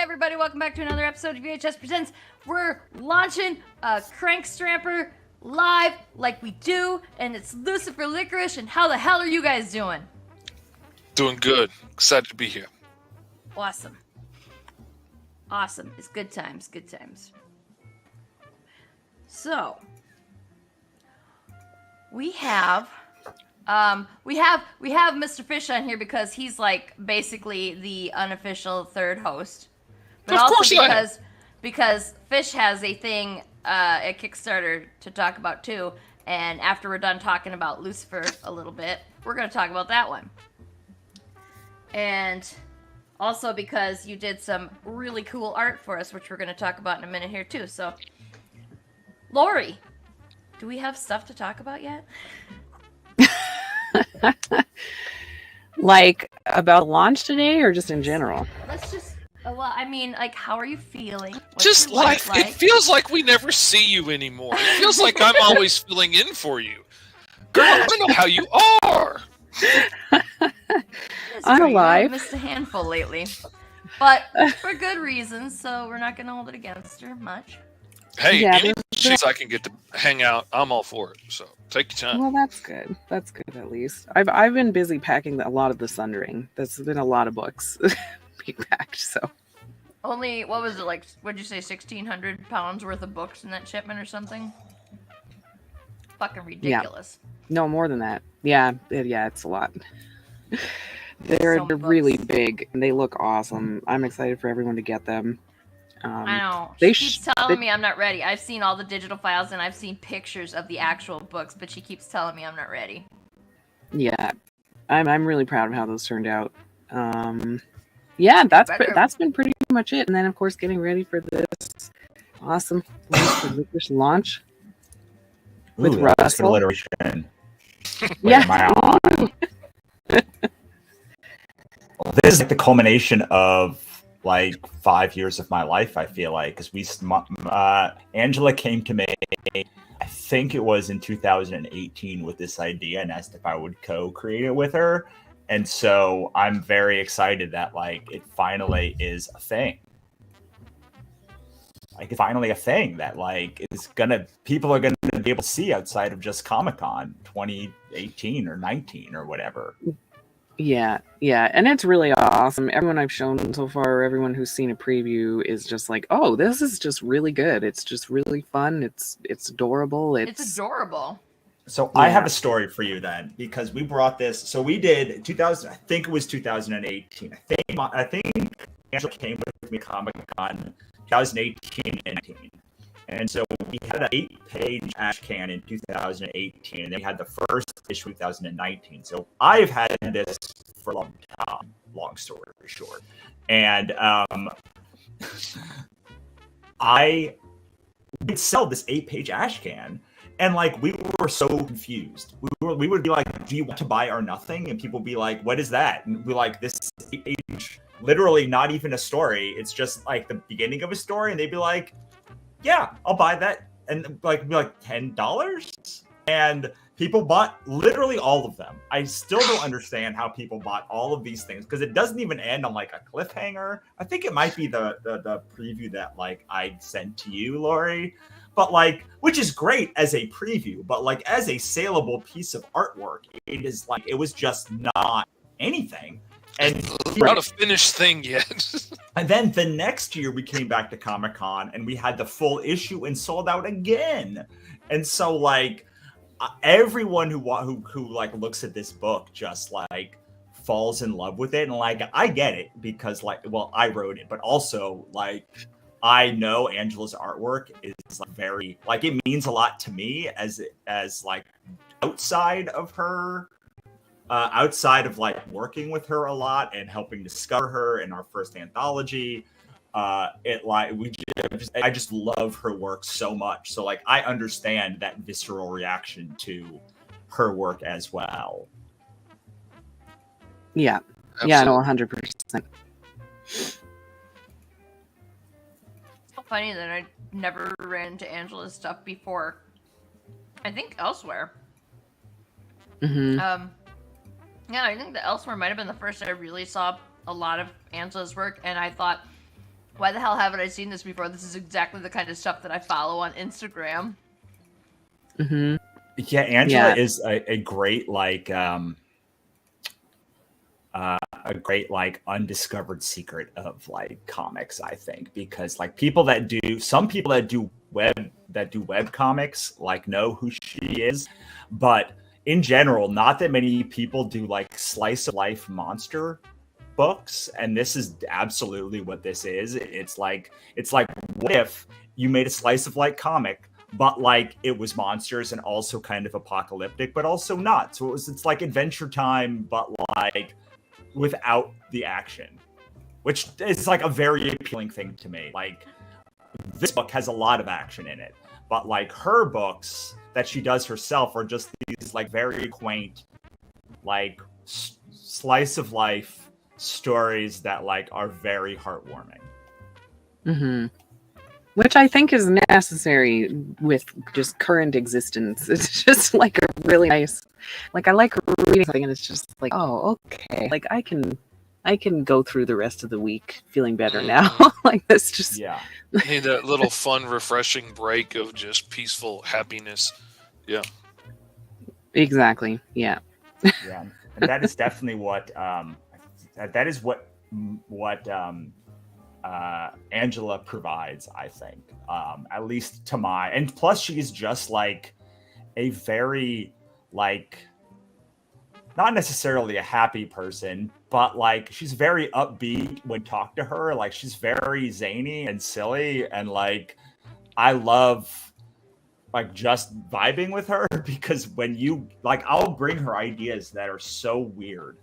everybody, welcome back to another episode of UHS Presents. We're launching a Crank Stramper live like we do, and it's Lucifer Licorice, and how the hell are you guys doing? Doing good. Excited to be here. Awesome. Awesome. It's good times, good times. So, we have Mr. Fish on here because he's like basically the unofficial third host. But of also course because Fish has a thing at Kickstarter to talk about too, and after we're done talking about Lucifer a little bit, we're going to talk about that one. And also because you did some really cool art for us, which we're going to talk about in a minute here too. So, Lori, do we have stuff to talk about yet? Like about launch today or just in general? Let's just, well, I mean, like, how are you feeling? What's Just your life life. It feels like we never see you anymore. It feels like I'm always filling in for you. Girl, I know how you are. I'm alive. I've missed a handful lately. But for good reasons, so we're not going to hold it against her much. Hey, Yeah, any chance I can get to hang out, I'm all for it. So take your time. Well, that's good. That's good at least. I've been busy packing a lot of the Sundering. There's been a lot of books being packed, so. Only, what was it, like, what'd you say, 1,600 pounds worth of books in that shipment or something? Fucking ridiculous. Yeah. No, more than that. Yeah, it's a lot. They're So many really books. big, and they look awesome. I'm excited for everyone to get them. I know. They She keeps telling me I'm not ready. I've seen all the digital files, and I've seen pictures of the actual books, but she keeps telling me I'm not ready. Yeah, I'm really proud of how those turned out. Yeah, that's been pretty much it. And then, of course, getting ready for this awesome Licorice launch with Lucifer Russell. Alliteration. Yeah. Well, this is like the culmination of like 5 years of my life, I feel like, because Angela came to me, I think it was in 2018, with this idea and asked if I would co-create it with her. And so I'm very excited that like it finally is a thing. Like it's finally a thing that like people are gonna be able to see outside of just Comic-Con 2018 or 19 or whatever. Yeah, and it's really awesome. Everyone I've shown so far, everyone who's seen a preview is just like, "Oh, this is just really good. It's just really fun. It's adorable. It's adorable." So I have a story for you then, because we brought this. So we did 2000. I think it was 2018. I think Angela came with me to Comic-Con 2018 and 19. And so we had an 8-page ash can in 2018, and then we had the first issue in 2019. So I've had this for a long time, long story short. And I would sell this 8-page ash can, and like we were so confused. We would be like, "Do you want to buy or nothing?" And people would be like, "What is that?" And we're like, "This 8-page, literally not even a story. It's just like the beginning of a story." And they'd be like, "Yeah, I'll buy that," and like be like $10, and people bought literally all of them. I still don't understand how people bought all of these things, because it doesn't even end on like a cliffhanger. I think it might be the preview that like I sent to you, Lori, but like, which is great as a preview, but like as a saleable piece of artwork, it is like it was just not anything. And not a finished thing yet. And then the next year we came back to Comic-Con and we had the full issue and sold out again. And so like everyone who like looks at this book just like falls in love with it. And like I get it, because like, well, I wrote it, but also like I know Angela's artwork is like very like, it means a lot to me as like outside of her. Outside of like working with her a lot and helping discover her in our first anthology, I just love her work so much. So like I understand that visceral reaction to her work as well. Yeah, Absolutely. Yeah, no, 100%. It's so funny that I never ran into Angela's stuff before. I think elsewhere. Mm-hmm. Yeah, I think the Elsewhere might have been the first I really saw a lot of Angela's work, and I thought, Why the hell haven't I seen this before? This is exactly the kind of stuff that I follow on Instagram. Mm-hmm. Yeah, Angela is a great undiscovered secret of like comics, I think, because like some people that do web comics like know who she is, but in general, not that many people do like slice of life monster books, and this is absolutely what this is. It's like what if you made a slice of life comic, but like it was monsters and also kind of apocalyptic, but also not. So it's like Adventure Time, but like without the action, which is like a very appealing thing to me. Like this book has a lot of action in it, but like her books that she does herself are just these like very quaint, like slice of life stories that like are very heartwarming. Mm-hmm. Which I think is necessary with just current existence. It's just like a really nice, like I like reading something and it's just like, oh, okay. Like I can go through the rest of the week feeling better now. Like this just need that little fun, refreshing break of just peaceful happiness. Yeah. Exactly. Yeah. Yeah. And that is definitely what Angela provides, I think, at least to and plus she's just like a very like not necessarily a happy person, but like she's very upbeat when talk to her. Like she's very zany and silly, and like I love like just vibing with her because when you like I'll bring her ideas that are so weird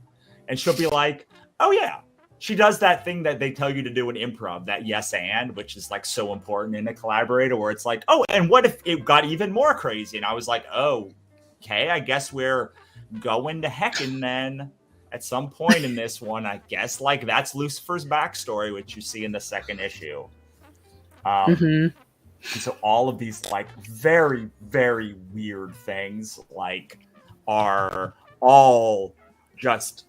and she'll be like, oh yeah. She does that thing that they tell you to do in improv, that yes and, which is like so important in a collaborator, where it's like, oh, and what if it got even more crazy? And I was like, oh, okay, I guess we're going to heckin' then at some point in this one. I guess like that's Lucifer's backstory, which you see in the second issue. And so all of these like very, very weird things like are all just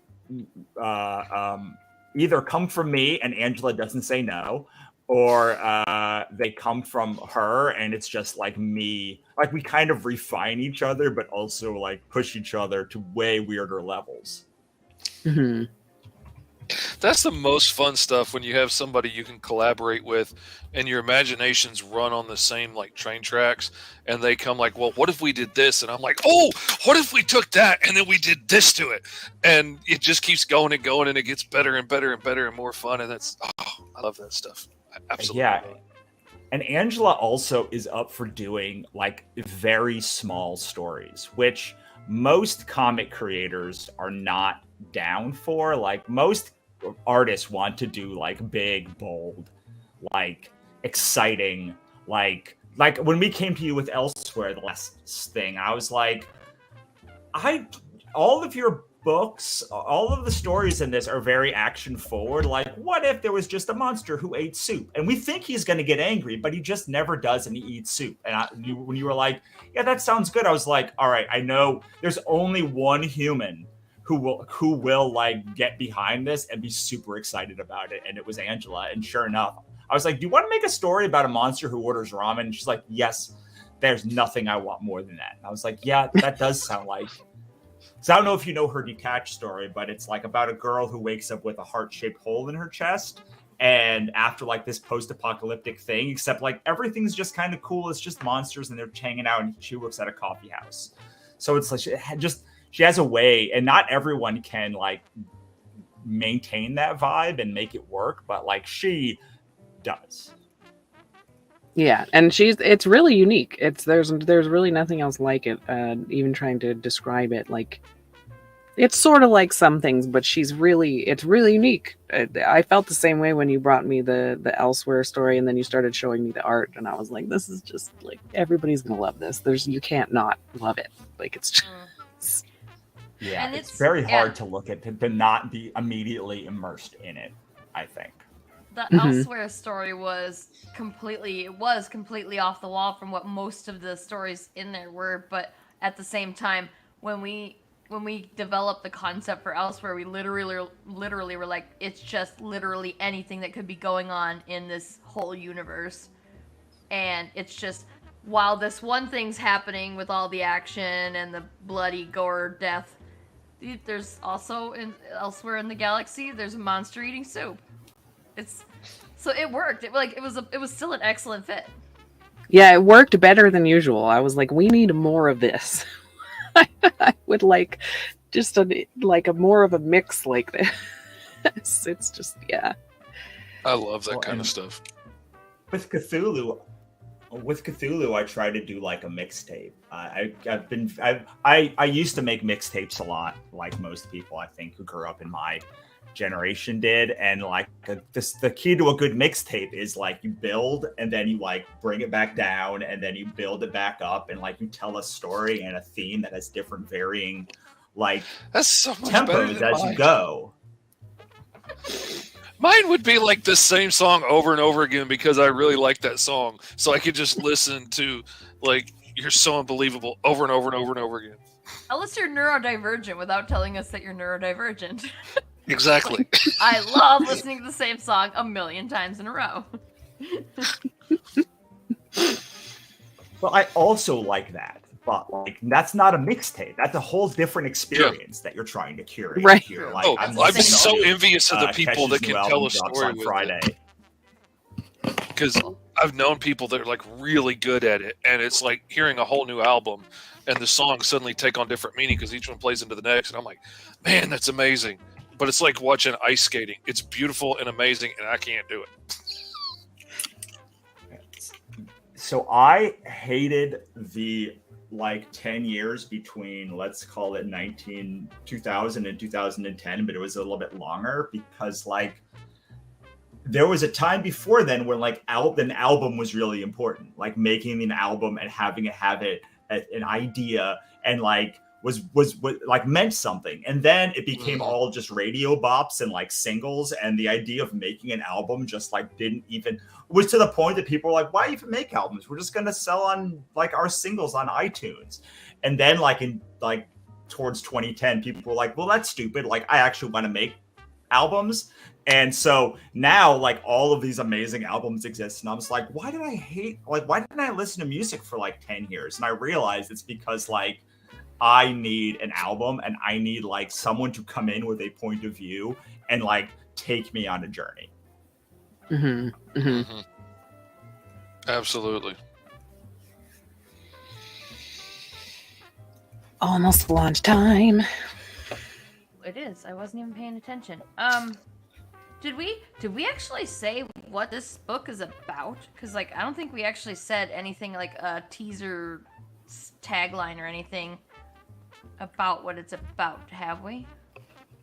either come from me and Angela doesn't say no, or they come from her and it's just like me. Like we kind of refine each other, but also like push each other to way weirder levels. Mm-hmm. That's the most fun stuff when you have somebody you can collaborate with and your imaginations run on the same like train tracks and they come like, well, what if we did this? And I'm like, oh, what if we took that and then we did this to it? And it just keeps going and going and it gets better and better and better and more fun. And that's, I love that stuff. Absolutely. Yeah. And Angela also is up for doing like very small stories, which most comic creators are not down for. Like most artists want to do like big, bold, like exciting, like when we came to you with Elsewhere, the last thing, I was like, all of your books, all of the stories in this are very action forward. Like, what if there was just a monster who ate soup? And we think he's going to get angry, but he just never does, and he eats soup. And when you were like, yeah, that sounds good, I was like, all right, I know there's only one human who will like get behind this and be super excited about it. And it was Angela. And sure enough, I was like, do you want to make a story about a monster who orders ramen? And she's like, yes, there's nothing I want more than that. And I was like, yeah, that does sound like. So I don't know if you know her Detached story, but it's like about a girl who wakes up with a heart-shaped hole in her chest. And after like this post-apocalyptic thing, except like everything's just kind of cool. It's just monsters and they're hanging out and she works at a coffee house. So it's like she has a way, and not everyone can like maintain that vibe and make it work, but like she does. Yeah, and it's really unique. There's really nothing else like it. Even trying to describe it, like it's sort of like some things, but it's really unique. I felt the same way when you brought me the Elsewhere story, and then you started showing me the art, and I was like, this is just like everybody's gonna love this. You can't not love it. Like it's just. Yeah, and it's very hard to look at to not be immediately immersed in it, I think. The Elsewhere story was completely off the wall from what most of the stories in there were, but at the same time, when we when we developed the concept for Elsewhere, we literally were like, it's just literally anything that could be going on in this whole universe. And it's just, while this one thing's happening with all the action and the bloody gore death, there's also elsewhere in the galaxy, there's a monster eating soup. So it worked. It was still an excellent fit. Yeah, it worked better than usual. I was like, we need more of this. I would like just a more of a mix like this. It's just, yeah. I love that kind of stuff. With Cthulhu, I try to do like a mixtape. I used to make mixtapes a lot, like most people I think who grew up in my generation did, and like the key to a good mixtape is like you build and then you like bring it back down and then you build it back up, and like you tell a story and a theme that has different varying like that's so much tempos as you go. Mine would be like the same song over and over again because I really like that song, so I could just listen to like "You're So Unbelievable" over and over and over and over again. Unless you're neurodivergent without telling us that you're neurodivergent. Exactly. I love listening to the same song a million times in a row. Well, I also like that, but like that's not a mixtape. That's a whole different experience that you're trying to curate Right. here. Like, I'm so envious of the people that can tell a story on with Friday. Because I've known people that are like really good at it, and it's like hearing a whole new album, and the songs suddenly take on different meaning because each one plays into the next, and I'm like, man, that's amazing. But it's like watching ice skating. It's beautiful and amazing, and I can't do it. So I hated the like 10 years between, let's call it 2000 and 2010, but it was a little bit longer because like there was a time before then where like an album was really important, like making an album and having it have an idea and like was like meant something. And then it became all just radio bops and like singles, and the idea of making an album just like was to the point that people were like, why even make albums? We're just gonna sell on like our singles on iTunes. And then like in like towards 2010, people were like, well, that's stupid. Like I actually want to make albums. And so now like all of these amazing albums exist, and I was like, why didn't I listen to music for like 10 years? And I realized it's because like I need an album and I need like someone to come in with a point of view and like take me on a journey. Mm-hmm. Mm-hmm. Mm-hmm. Absolutely. Almost lunch time. It is. I wasn't even paying attention. Did we actually say what this book is about? Because like I don't think we actually said anything like a teaser tagline or anything about what it's about, have we?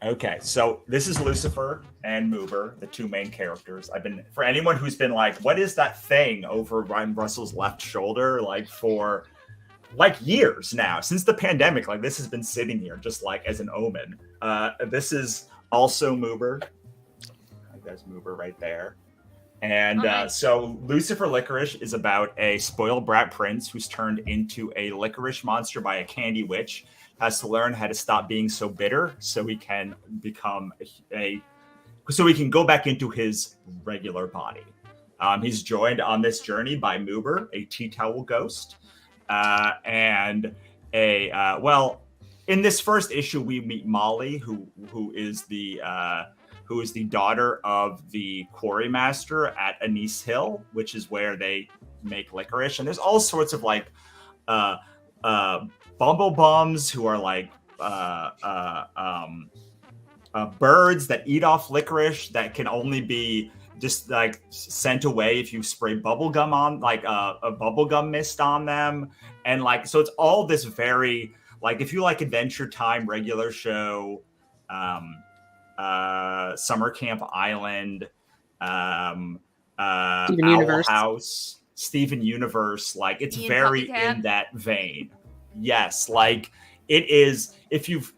Okay, so this is Lucifer and Moober, the two main characters. For anyone who's been like, what is that thing over Ryan Russell's left shoulder? Like for like years now, since the pandemic, like this has been sitting here just like as an omen. This is also Moober. There's Moober right there. And so Lucifer Licorice is about a spoiled brat prince who's turned into a licorice monster by a candy witch. Has to learn how to stop being so bitter so he can become so he can go back into his regular body. He's joined on this journey by Moober, a tea towel ghost, and in this first issue we meet Molly, who is the daughter of the quarry master at Anise Hill, which is where they make licorice. And there's all sorts of like bumblebums who are like birds that eat off licorice that can only be just like sent away if you spray bubblegum on, like a bubblegum mist on them. And like, so it's all this very, like, if you like Adventure Time, regular show, Summer Camp Island, Steven Owl Universe. House, Steven Universe, like it's Ian very Copycat. in that vein. Yes, like it is. If you've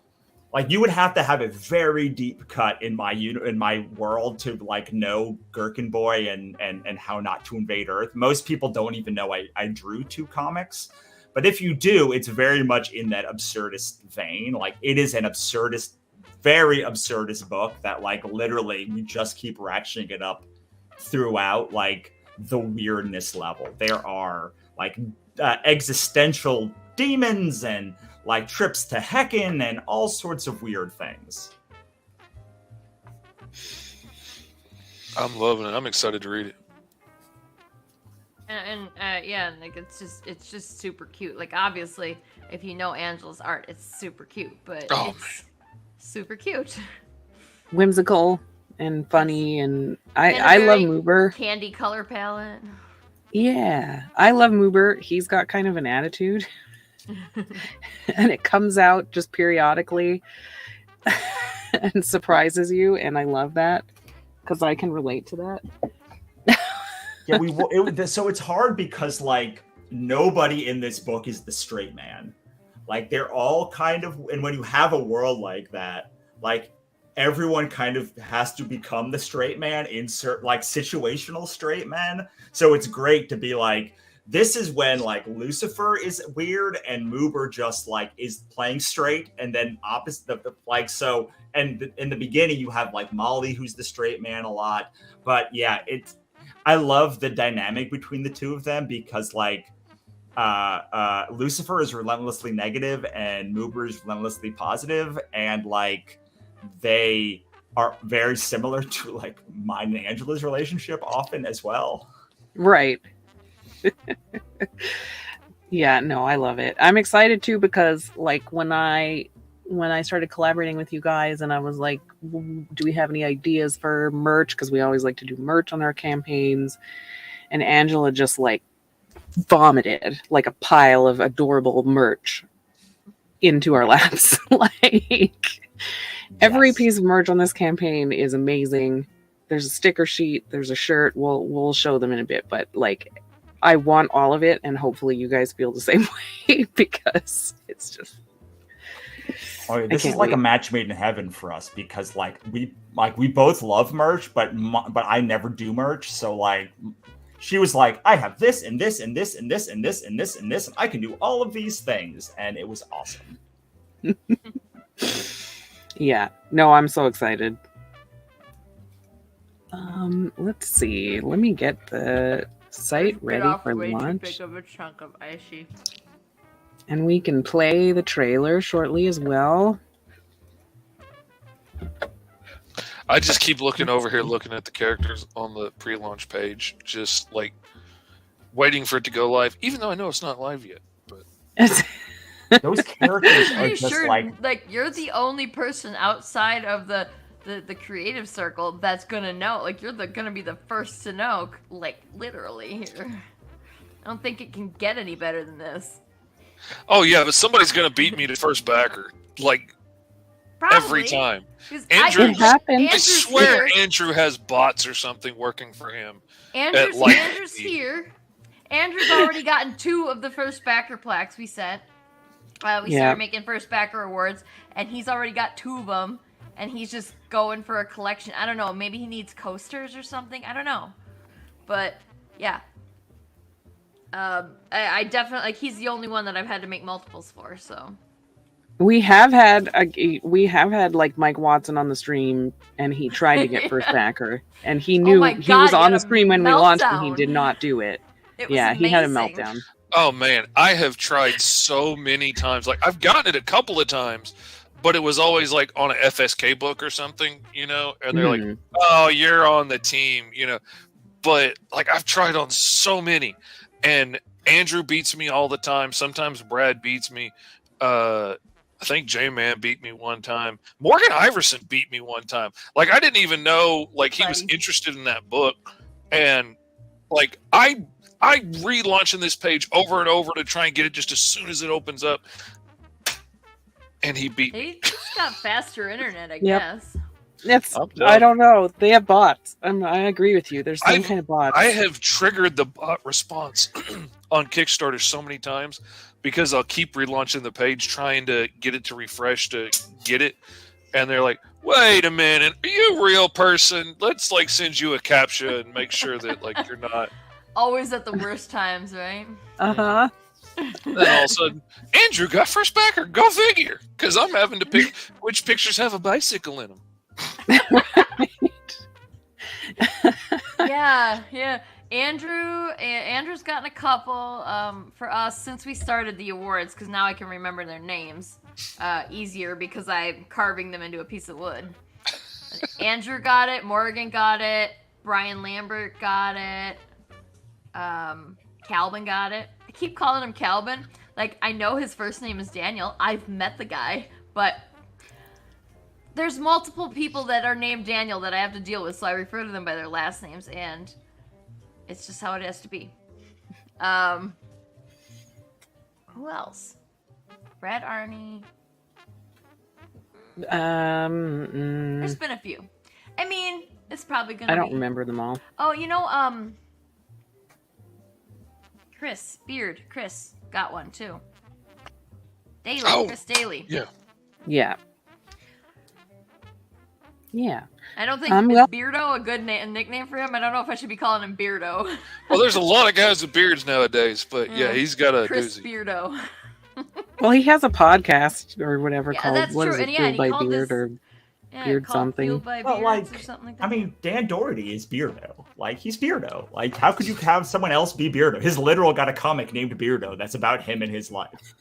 like, you would have to have a very deep cut in my world to like know Gherkin Boy and how not to invade Earth. Most people don't even know I drew two comics, But if you do, it's very much in that absurdist vein. Like, it is an absurdist, very absurdist book that, like, literally we just keep ratcheting it up throughout, like, the weirdness level. There are, like, existential demons and, like, trips to Heckin and all sorts of weird things. I'm loving it. I'm excited to read it. And yeah, like it's just super cute. Like, obviously, if you know Angela's art, it's super cute, but it's super cute. Whimsical and funny, and I love Moober. Candy color palette. Yeah, I love Moober. He's got kind of an attitude, and it comes out just periodically and surprises you, and I love that because I can relate to that. Yeah, so it's hard because, like, nobody in this book is the straight man. Like, they're all kind of, and when you have a world like that, like, everyone kind of has to become the straight man, insert, like, situational straight man. So it's great to be like, this is when, like, Lucifer is weird and Moober just, like, is playing straight, and then opposite, like, so, and in the beginning you have, like, Molly, who's the straight man a lot. But yeah, I love the dynamic between the two of them because, like, Lucifer is relentlessly negative and Moober is relentlessly positive, and, like, they are very similar to, like, mine and Angela's relationship often as well. Right. Yeah, no, I love it. I'm excited too because, like, when I started collaborating with you guys and I was like, do we have any ideas for merch? Because we always like to do merch on our campaigns. And Angela just, like, vomited like a pile of adorable merch into our laps. Like, every piece of merch on this campaign is amazing. There's a sticker sheet, there's a shirt. We'll show them in a bit, but, like, I want all of it, and hopefully you guys feel the same way because it's just. Oh, this is like a match made in heaven for us because, like, we both love merch, but I never do merch. So, like, she was like, I have this and this and this and this and this and this and this, and I can do all of these things, and it was awesome. Yeah, no, I'm so excited. Let's see. Let me get the site ready for launch. Too big of a chunk of Aishi. And we can play the trailer shortly as well. I just keep looking over here, looking at the characters on the pre-launch page, just, like, waiting for it to go live, even though I know it's not live yet. But those characters are just sure, like you're the only person outside of the creative circle that's gonna know. Like, you're gonna be the first to know, like, literally here. I don't think it can get any better than this. Oh yeah, but somebody's gonna beat me to first backer, like, Probably. every time. It happens. I swear Andrew has bots or something working for him. Andrew's here. Andrew's already gotten 2 of the first backer plaques we sent. We started making first backer awards, and he's already got 2 of them, and he's just going for a collection. I don't know, maybe he needs coasters or something. I don't know. But, yeah. I definitely, like, he's the only one that I've had to make multiples for, so. We have had like Mike Watson on the stream, and he tried to get first backer, and he knew he was on the stream when we launched, and he did not do it. Yeah, he had a meltdown. Oh man, I have tried so many times. Like, I've gotten it a couple of times, but it was always, like, on a FSK book or something, you know. And they're like, "Oh, you're on the team," you know. But, like, I've tried on so many, and Andrew beats me all the time. Sometimes Brad beats me. I think J-Man beat me one time. Morgan Iverson beat me one time. Like, I didn't even know, like, he was interested in that book. And, like, I relaunching this page over and over to try and get it just as soon as it opens up. And he beat me. He's got faster internet, I guess. I don't know. They have bots. I agree with you. There's some kind of bots. I have triggered the bot response on Kickstarter so many times because I'll keep relaunching the page trying to get it to refresh to get it. And they're like, wait a minute, are you a real person? Let's, like, send you a CAPTCHA and make sure that, like, you're not. Always at the worst times, right? Uh-huh. Then all of a sudden, Andrew got first backer. Go figure. Because I'm having to pick which pictures have a bicycle in them. Yeah. Andrew's gotten a couple for us since we started the awards, because now I can remember their names easier because I'm carving them into a piece of wood. Andrew got it. Morgan got it. Brian Lambert got it. Calvin got it. I keep calling him Calvin. Like, I know his first name is Daniel. I've met the guy, but there's multiple people that are named Daniel that I have to deal with, so I refer to them by their last names, and it's just how it has to be. Who else? Brad Arnie. There's been a few. I mean, it's probably gonna. I don't remember them all. Oh, Chris got one too. Daly, Chris Daly. Yeah. Yeah. I don't think well- is Beardo a good nickname for him. I don't know if I should be calling him Beardo. Well, there's a lot of guys with beards nowadays, but yeah, he's got a Chris doozy. Beardo. Well, he has a podcast or whatever Yeah, called that's what true. is it, And yeah, Fueled he by called Beard this- or Yeah, Beard called something. Fueled by Well, Beards like, or something like that. I mean, Dan Doherty is Beardo. Like, he's Beardo. Like, how could you have someone else be Beardo? His literal got a comic named Beardo that's about him and his life.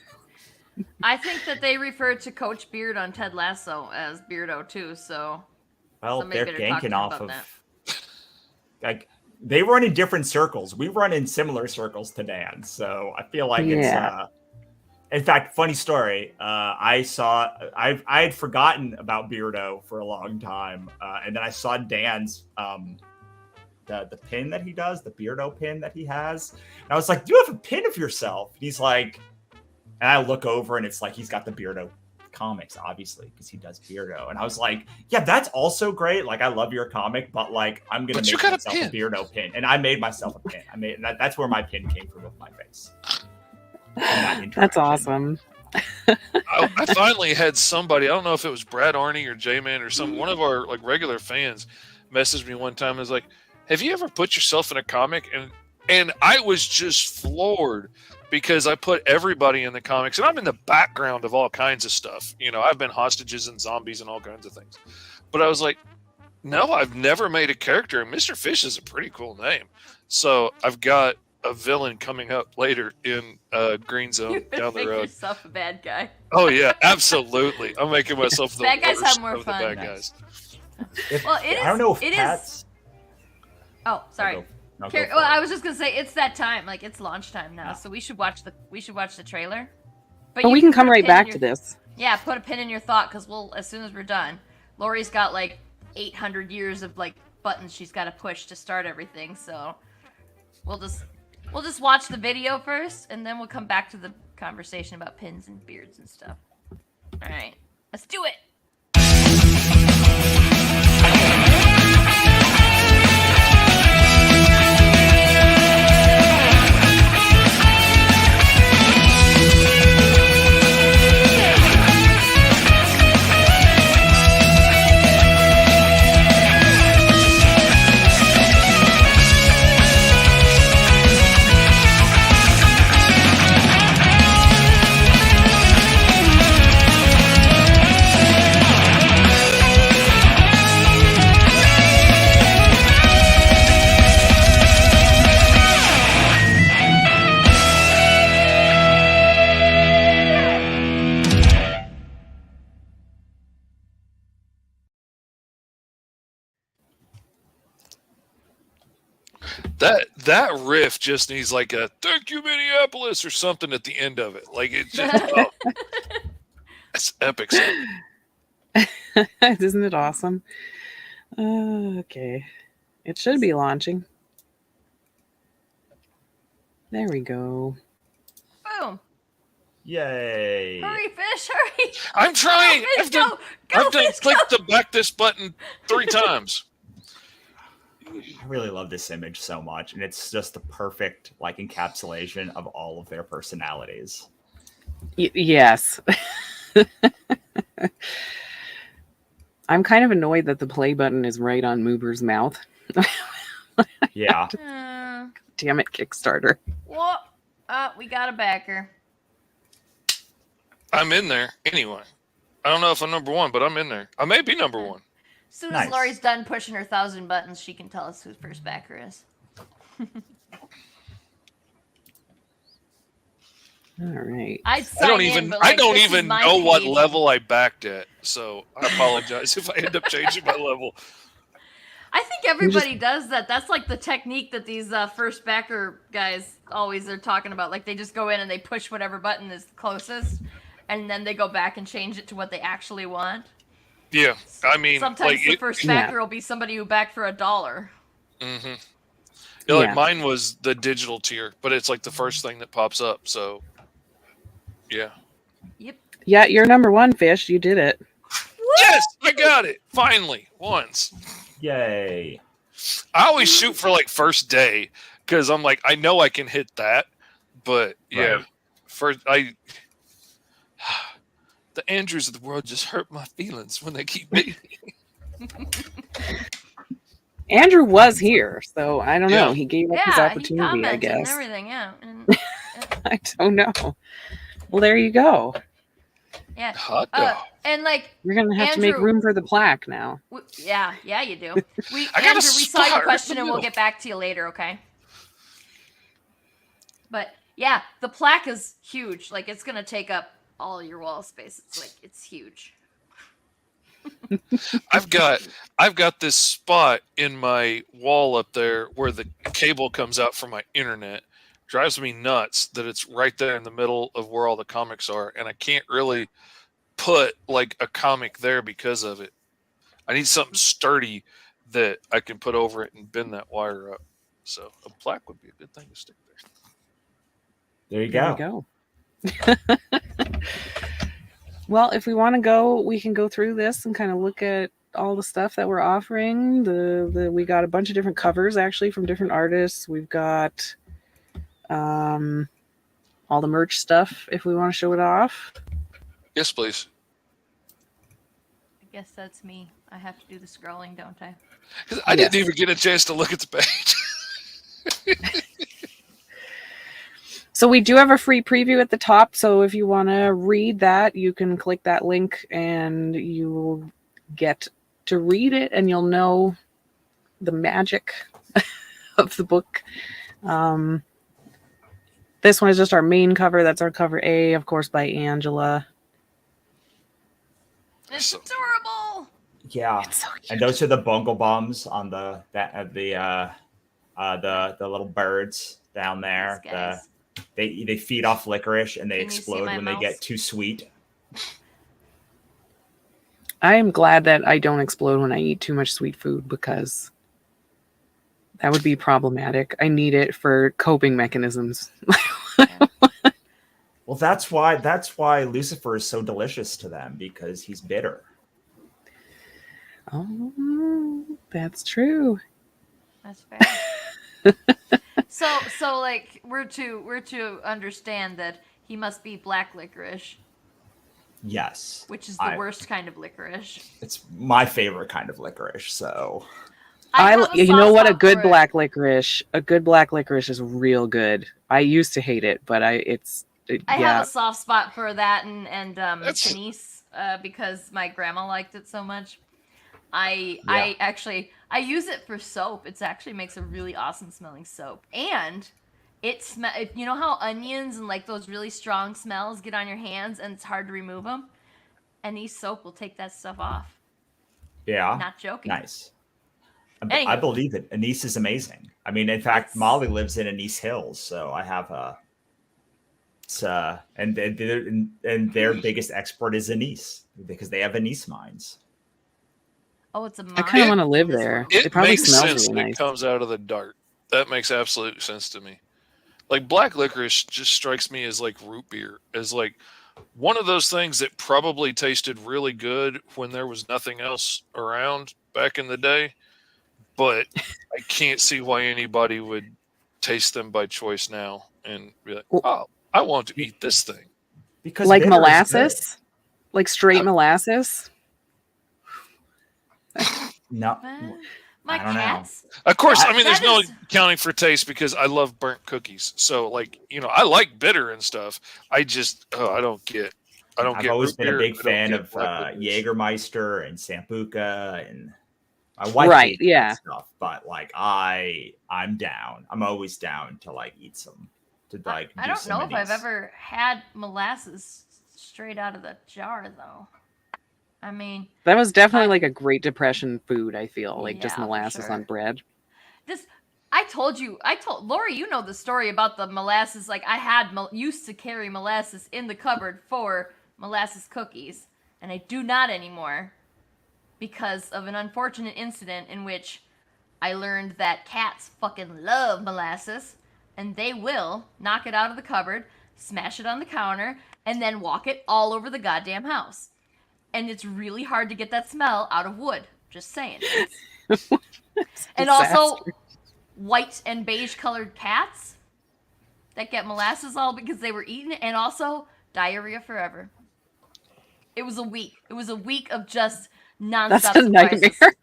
I think that they referred to Coach Beard on Ted Lasso as Beardo too. So Well, somebody they're better talk to ganking him off about of. that. Like, they run in different circles. We run in similar circles to Dan. So I feel like it's. In fact, funny story. I had forgotten about Beardo for a long time, and then I saw Dan's the pin that he does, the Beardo pin that he has, and I was like, "Do you have a pin of yourself?" And he's like, and I look over, and it's like he's got the Beardo comics, obviously, because he does Beardo, and I was like, "Yeah, that's also great. Like, I love your comic, but like, I'm gonna But you make got a myself a pin." Beardo pin," and I made myself a pin. That's where my pin came from with my face. That That's interaction. awesome. I finally had somebody, I don't know if it was Brad Arnie or J-Man or one of our like regular fans messaged me one time and was like, have you ever put yourself in a comic? And I was just floored because I put everybody in the comics, and I'm in the background of all kinds of stuff. You know, I've been hostages and zombies and all kinds of things. But I was like, no, I've never made a character, and Mr. Fish is a pretty cool name. So I've got a villain coming up later in Green Zone You down the make road. yourself a bad guy. Oh yeah, absolutely. I'm making myself the Bad guys worst have more of fun. the bad guys. Well, it is. I don't know if it Pat's. is. Oh, sorry. No, go for Well, it. I was just gonna say it's that time. Like it's launch time now, Yeah. so we should watch the trailer. But you we can put come a right pin in back your- to this. Yeah, put a pin in your thought, because we'll as soon as we're done. Lori's got like 800 years of like buttons she's got to push to start everything. So we'll just watch the video first, and then we'll come back to the conversation about pins and beards and stuff. All right, let's do it. That riff just needs like a "Thank you, Minneapolis" or something at the end of it. Like it just, it's epic. Isn't it awesome? Okay. It should be launching. There we go. Boom! Yay! Hurry, Fish! Hurry! I'm trying. Go, Fish, go! I've done Fish, click the back this button 3 times. I really love this image so much, and it's just the perfect like encapsulation of all of their personalities. Yes. I'm kind of annoyed that the play button is right on Moober's mouth. Yeah. Damn it, Kickstarter. What? We got a backer. I'm in there anyway. I don't know if I'm number one, but I'm in there. I may be number one. As soon Nice. as Lori's done pushing her 1,000 buttons, she can tell us who first backer is. All right. I'd sign I don't in, even but, like, I don't this is even my know what page. level I backed at. So I apologize if I end up changing my level. I think everybody does that. That's like the technique that these first backer guys always are talking about. Like, they just go in and they push whatever button is closest, and then they go back and change it to what they actually want. Yeah, I mean, Sometimes like, the first backer will be somebody who backed for $1. Mm-hmm. Yeah, like mine was the digital tier, but it's like the first thing that pops up. So, yeah. Yep. Yeah, you're number one, Fish. You did it. Yes, I got it finally once. Yay! I always shoot for like first day because I'm like I know I can hit that, but yeah, Right. first the Andrews of the world just hurt my feelings when they keep beating me. Andrew was here, so I don't know. Yeah. He gave up his Yeah, he opportunity, I commented and guess. everything, yeah. And, I don't know. Well, there you go. yeah. Hot dog. And like, You're gonna have to make Andrew- room for the plaque now. yeah, you do. I got a Andrew, we saw spot your right question in the and we'll middle. get back to you later, okay? But yeah, the plaque is huge. Like, it's gonna take up all your wall space. It's huge. I've got this spot in my wall up there where the cable comes out from my internet. Drives me nuts that it's right there in the middle of where all the comics are, and I can't really put like a comic there because of it. I need something sturdy that I can put over it and bend that wire up. So a plaque would be a good thing to stick there. There you There go. we go. Well, if we want to go, we can go through this and kind of look at all the stuff that we're offering. We got a bunch of different covers actually from different artists. We've got all the merch stuff if we want to show it off. Yes, please. I guess that's me. I have to do the scrolling, don't I? 'Cause I didn't even get a chance to look at the page. So we do have a free preview at the top. So if you want to read that, you can click that link and you will get to read it and you'll know the magic of the book. This one is just our main cover. That's our cover A, of course, by Angela. It's So- adorable. Yeah, It's so cute. and those are the bungle bums on the little birds down there. These guys. They feed off licorice and they Can you see explode my when they mouse? get too sweet. I am glad that I don't explode when I eat too much sweet food because that would be problematic. I need it for coping mechanisms. Well, that's why Lucifer is so delicious to them, because he's bitter. Oh, that's true. That's fair. so like we're to understand that he must be black licorice, Yes, which is the worst kind of licorice. it's my favorite kind of licorice. So have a You soft know what? A spot good for it. black licorice. A good black licorice is real good. I used to hate it, but I yeah. have a soft spot for that and That's- anise because my grandma liked it so much. I use it for soap. It actually makes a really awesome smelling soap, and you know how onions and like those really strong smells get on your hands and it's hard to remove them. Anise soap will take that stuff off. yeah, Not joking. nice. Anywho. I believe it. Anise is amazing. I mean, in fact, It's- Molly lives in Anise Hills, so I have and their biggest export is anise because they have anise mines. Oh, it's a I kind of mine? want to live This there. one. It It probably makes smells sense really that nice. it comes out of the dart. That makes absolute sense to me. Like black licorice just strikes me as like root beer, as like one of those things that probably tasted really good when there was nothing else around back in the day. But I can't see why anybody would taste them by choice now and be like, "Oh, I want to eat this thing." Because Like bitter is molasses? Like straight molasses? good. No, My I don't know. cats. Of course, I mean, there's That no is- accounting for taste because I love burnt cookies. So, like, I like bitter and stuff. I just, I don't get. I've always root been a beer, big I don't fan get of black licorice. Jägermeister and Sambuca, and my wife Right, hates yeah. that stuff. But like, I'm down. I'm always down to like eat some. To like, I do don't some know of if I've these. ever had molasses straight out of the jar, though. I mean, That was definitely I- like a Great Depression food, I feel. Like just Yeah, for molasses sure. on bread. I told Lori, you know the story about the molasses. Like, used to carry molasses in the cupboard for molasses cookies, and I do not anymore because of an unfortunate incident in which I learned that cats fucking love molasses, and they will knock it out of the cupboard, smash it on the counter, and then walk it all over the goddamn house. And it's really hard to get that smell out of wood. Just saying. And also, white and beige colored cats that get molasses all because they were eaten, and also diarrhea forever. It was a week. It was a week of just nonstop That's a surprises. nightmare.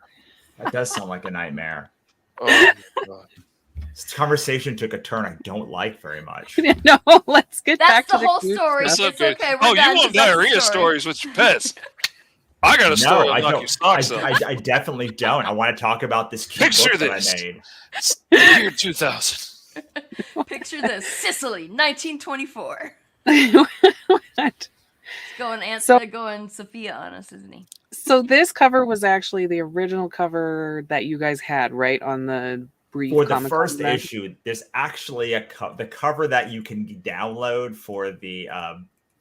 That does sound like a nightmare. Oh my God. This conversation took a turn I don't like very much. No, let's get That's back the to whole goose story. stuff. It's It's okay, we're oh, done. you want That's the diarrhea story. stories with your pets? I got a story. No, I'll I knock don't. your socks off. I definitely don't. I want to talk about this cute Picture book that I this. made. It's the year 2000. Picture this: Sicily, 1924. What? Going Sophia on us, isn't he? So this cover was actually the original cover that you guys had, right? On the brief For the Comic-Con first event? issue, there's actually the cover that you can download for the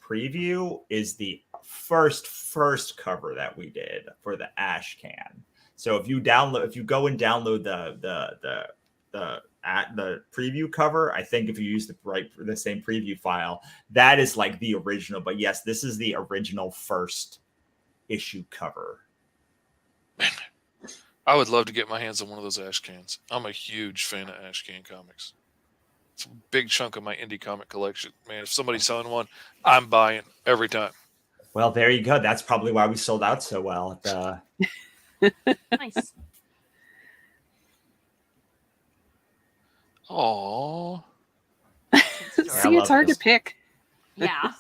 preview is the first cover that we did for the Ash Can. So if you go and download the preview cover, I think if you use the same preview file, that is like the original. But yes, this is the original first issue cover. I would love to get my hands on one of those Ash Cans. I'm a huge fan of Ash Can comics. It's a big chunk of my indie comic collection. Man, if somebody's selling one, I'm buying every time. Well, there you go. That's probably why we sold out so well. Nice. Aww. See, it's hard to pick. Yeah.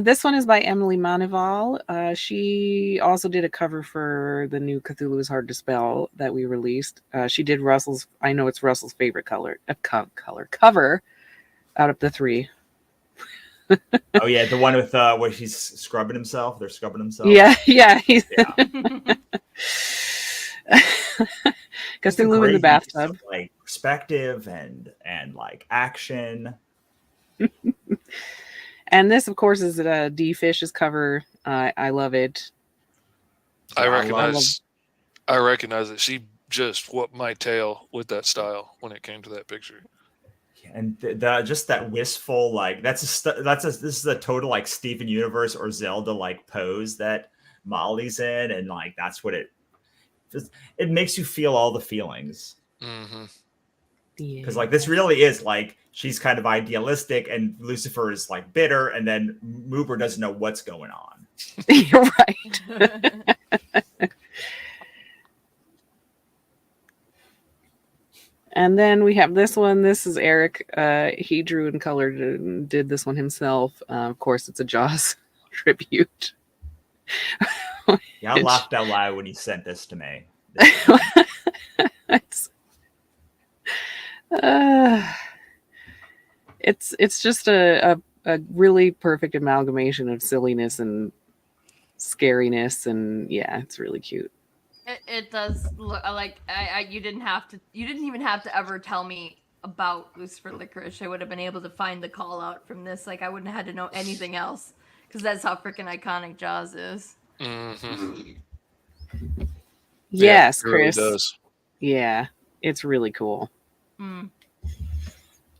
This one is by Emily Manival. She also did a cover for the new Cthulhu is Hard to Spell that we released. She did Russell's. I know it's Russell's favorite cover out of the three. Oh yeah, the one with where he's scrubbing himself. They're scrubbing themselves. Yeah. Yeah. Cthulhu in the bathtub. Like perspective and like action. And this, of course, is D Fish's cover. I love it. I recognize it. She just whooped my tail with that style when it came to that picture. And just that wistful, like this is a total like Steven Universe or Zelda like pose that Molly's in, and like that's what it makes you feel all the feelings. Mm-hmm. Because like this really is like she's kind of idealistic and Lucifer is like bitter, and then Moober doesn't know what's going on. You're right. And then we have this one. This is Eric. He drew and colored and did this one himself. Of course, it's a Jaws tribute. Yeah, I laughed out loud when he sent this to me. It's just a really perfect amalgamation of silliness and scariness, and yeah, it's really cute. It does look like you didn't even have to ever tell me about Lucifer Licorice. I would have been able to find the call out from this. Like I wouldn't have had to know anything else because that's how freaking iconic Jaws is. Mm-hmm. Yes, yeah, it really Chris. does. Yeah, it's really cool. Mm.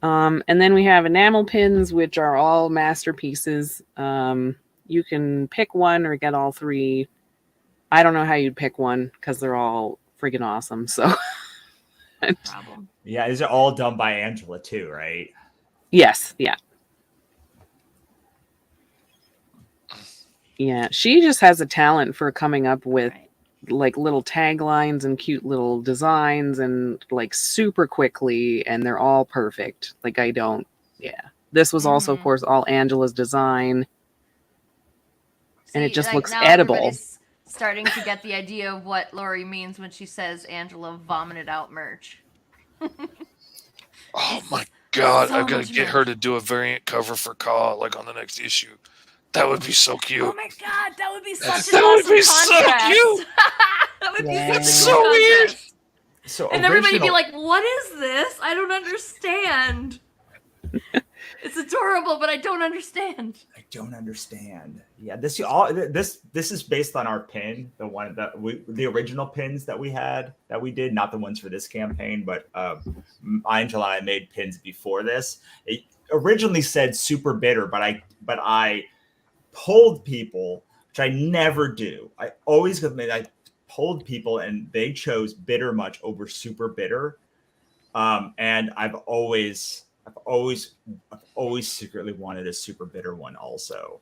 And then we have enamel pins, which are all masterpieces. You can pick one or get all three. I don't know how you'd pick one because they're all friggin' awesome. So, Problem. Yeah, these are all done by Angela too, right? Yes, yeah. Yeah, she just has a talent for coming up with Right. like little taglines and cute little designs and like super quickly, and they're all perfect. Like this was also, of Mhm. course, all Angela's design, and it See, just like, looks now edible. everybody's starting to get the idea of what Lori means when she says Angela vomited out merch. Oh It's my god, so I've got much to get her merch. to do a variant cover for Ka, like on the next issue. That would be so cute. Oh my god, that would be such an That would awesome be so contrast. cute. That would be Yeah. such a It's cool so weird. contrast. So And everybody would be original- like, "What is this? I don't understand." It's adorable, but I don't understand. I don't understand. Yeah, this is based on our pin, the original pins that we did, not the ones for this campaign, but Angela and I made pins before this. It originally said super bitter, but I polled people, which I never do. I polled people and they chose bitter much over super bitter. And I've always secretly wanted a super bitter one also.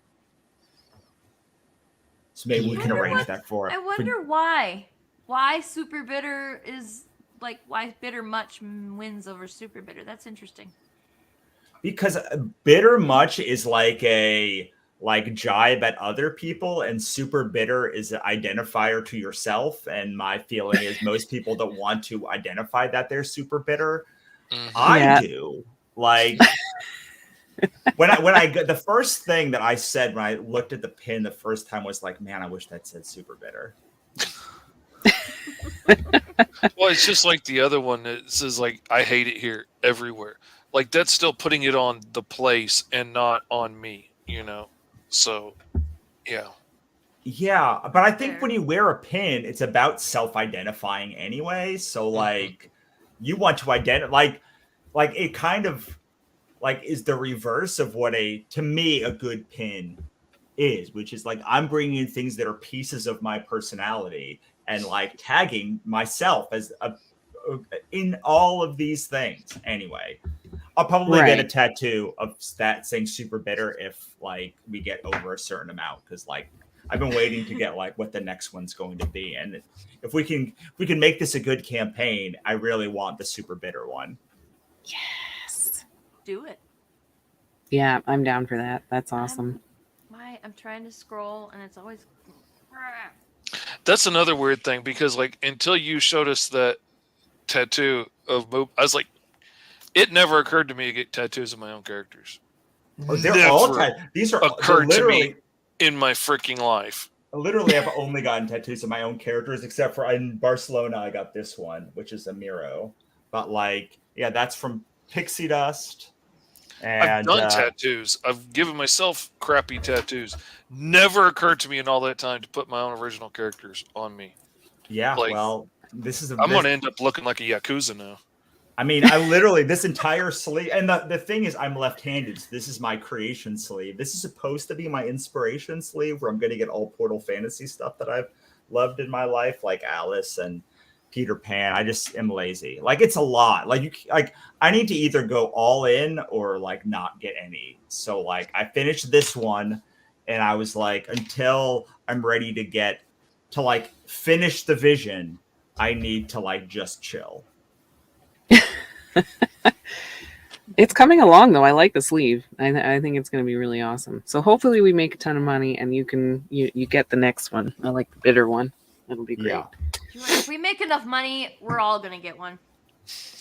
So maybe we can arrange that for. I wonder why. Why super bitter is like why bitter much wins over super bitter. That's interesting. Because bitter much is like a jibe at other people, and super bitter is an identifier to yourself. And my feeling is most people don't want to identify that they're super bitter. Mhm. I do. Like when I got the first thing that I said when I looked at the pin the first time was like, man, I wish that said super bitter. Well, it's just like the other one that says like, I hate it here everywhere. Like that's still putting it on the place and not on me, you know? So, yeah. Yeah, but I think Fair. when you wear a pin, it's about self-identifying anyway. So like you want to identify like it kind of like is the reverse of what to me a good pin is, which is like I'm bringing in things that are pieces of my personality and like tagging myself as in all of these things. Anyway, I'll probably get a tattoo of that saying super bitter if like we get over a certain amount, because like I've been waiting to get like what the next one's going to be, and if we can make this a good campaign, I really want the super bitter one. Yes. Do it. Yeah, I'm down for that. That's awesome. I'm trying to scroll and it's always That's another weird thing because like until you showed us that tattoo of Moop, I was like, it never occurred to me to get tattoos of my own characters. Oh, they're all these are occurred to literally me in my freaking life. Literally, I've only gotten tattoos of my own characters, except for in Barcelona, I got this one, which is a Miro. But like, yeah, that's from Pixie Dust. And I've done tattoos. I've given myself crappy tattoos. Never occurred to me in all that time to put my own original characters on me. Yeah, like, well, this is I'm going to end up looking like a Yakuza now. I mean, I literally, this entire sleeve, and the thing is, I'm left-handed, so this is my creation sleeve. This is supposed to be my inspiration sleeve, where I'm going to get all Portal Fantasy stuff that I've loved in my life, like Alice and Peter Pan. I just am lazy. Like, it's a lot. Like, I need to either go all in or like not get any. So like, I finished this one, and I was like, until I'm ready to like finish the vision, I need to like just chill. It's coming along though. I like the sleeve. I think it's going to be really awesome. So hopefully we make a ton of money and you get the next one. I like the bitter one. That'll be great. Yeah. If we make enough money, we're all gonna get one.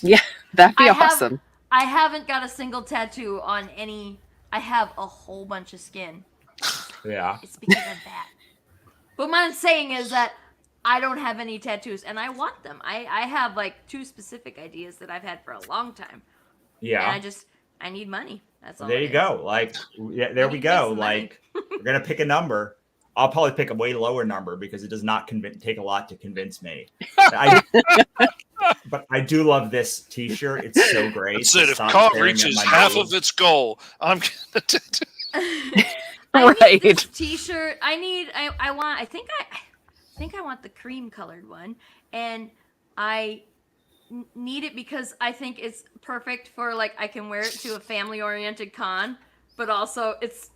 Yeah, that'd be awesome. I haven't got a single tattoo on any. I have a whole bunch of skin. Yeah. It's because of that. But what I'm saying is that I don't have any tattoos, and I want them. I have like 2 specific ideas that I've had for a long time. Yeah. And I need money. That's all. There you go. Like, yeah, there we go. Like, we're gonna pick a number. I'll probably pick a way lower number because it does not take a lot to convince me. But I do love this T-shirt. It's so great. That's it. If Ka reaches half of its goal, I'm gonna. I Right. need this T-shirt. I think I want the cream colored one, and I need it because I think it's perfect for like I can wear it to a family oriented con, but also it's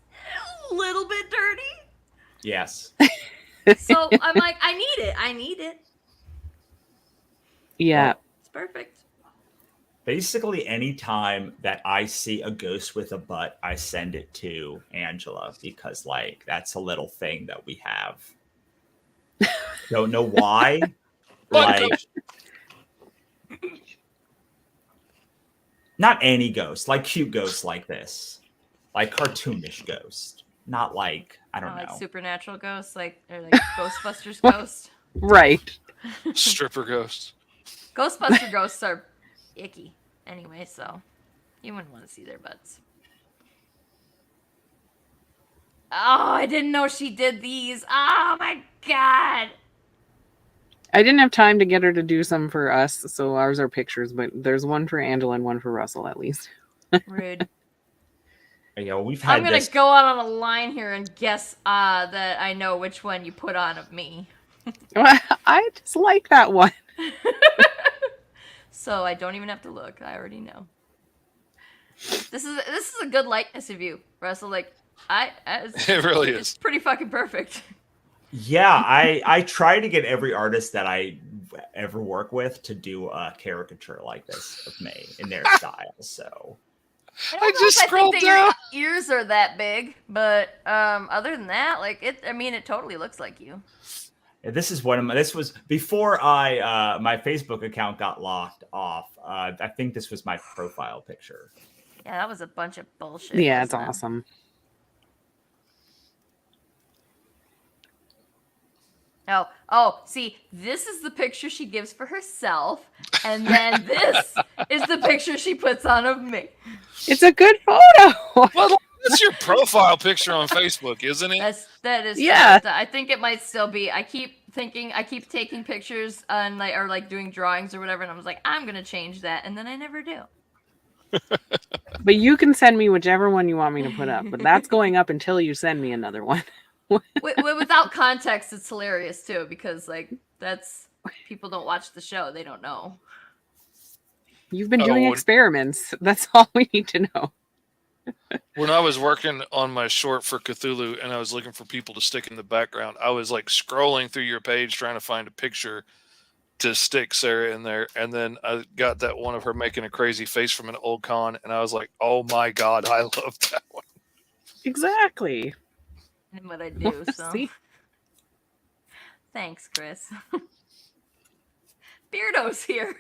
a little bit dirty. Yes. So I'm like, I need it. Yeah. Well, It's perfect. basically, anytime that I see a ghost with a butt, I send it to Angela because, like, that's a little thing that we have. Don't know why. Like, not any ghost, like cute ghosts like this, like cartoonish ghost, not like I don't Like know. supernatural ghosts, or like Ghostbusters ghost. Right. Stripper ghost. Ghostbuster ghosts are icky anyway, so you wouldn't want to see their butts. Oh, I didn't know she did these. Oh my god. I didn't have time to get her to do some for us, so ours are pictures, but there's one for Angela and one for Russell at least. Rude. Yeah, well, we've had I'm gonna this. go out on a line here and guess that I know which one you put on of me. I just like that one. So I don't even have to look. I already know. This is a good likeness of you, Russell. Like It really is. It's pretty fucking perfect. Yeah, I try to get every artist that I ever work with to do a caricature like this of me in their style. So I just scrolled think down. that your ears are that big, but other than that, like it totally looks like you. this is one of my. This was before I my Facebook account got locked off. I think this was my profile picture. Yeah, that was a bunch of bullshit. Yeah, it's wasn't it? awesome. Oh, see, this is the picture she gives for herself, and then this is the picture she puts on of me. It's a good photo. Well, that's your profile picture on Facebook, isn't it? That is Yeah. true. I think it might still be. I keep taking pictures and like doing drawings or whatever, and I was like, I'm gonna change that, and then I never do. But you can send me whichever one you want me to put up. But that's going up until you send me another one. Without context, it's hilarious too, because like that's people don't watch the show, they don't know. You've been doing experiments. That's all we need to know. When I was working on my short for Cthulhu and I was looking for people to stick in the background, I was like scrolling through your page trying to find a picture to stick Sarah in there, and then I got that one of her making a crazy face from an old con, and I was like, oh my god, I love that one. Exactly. And what I do, so See? Thanks, Chris. Beardo's here.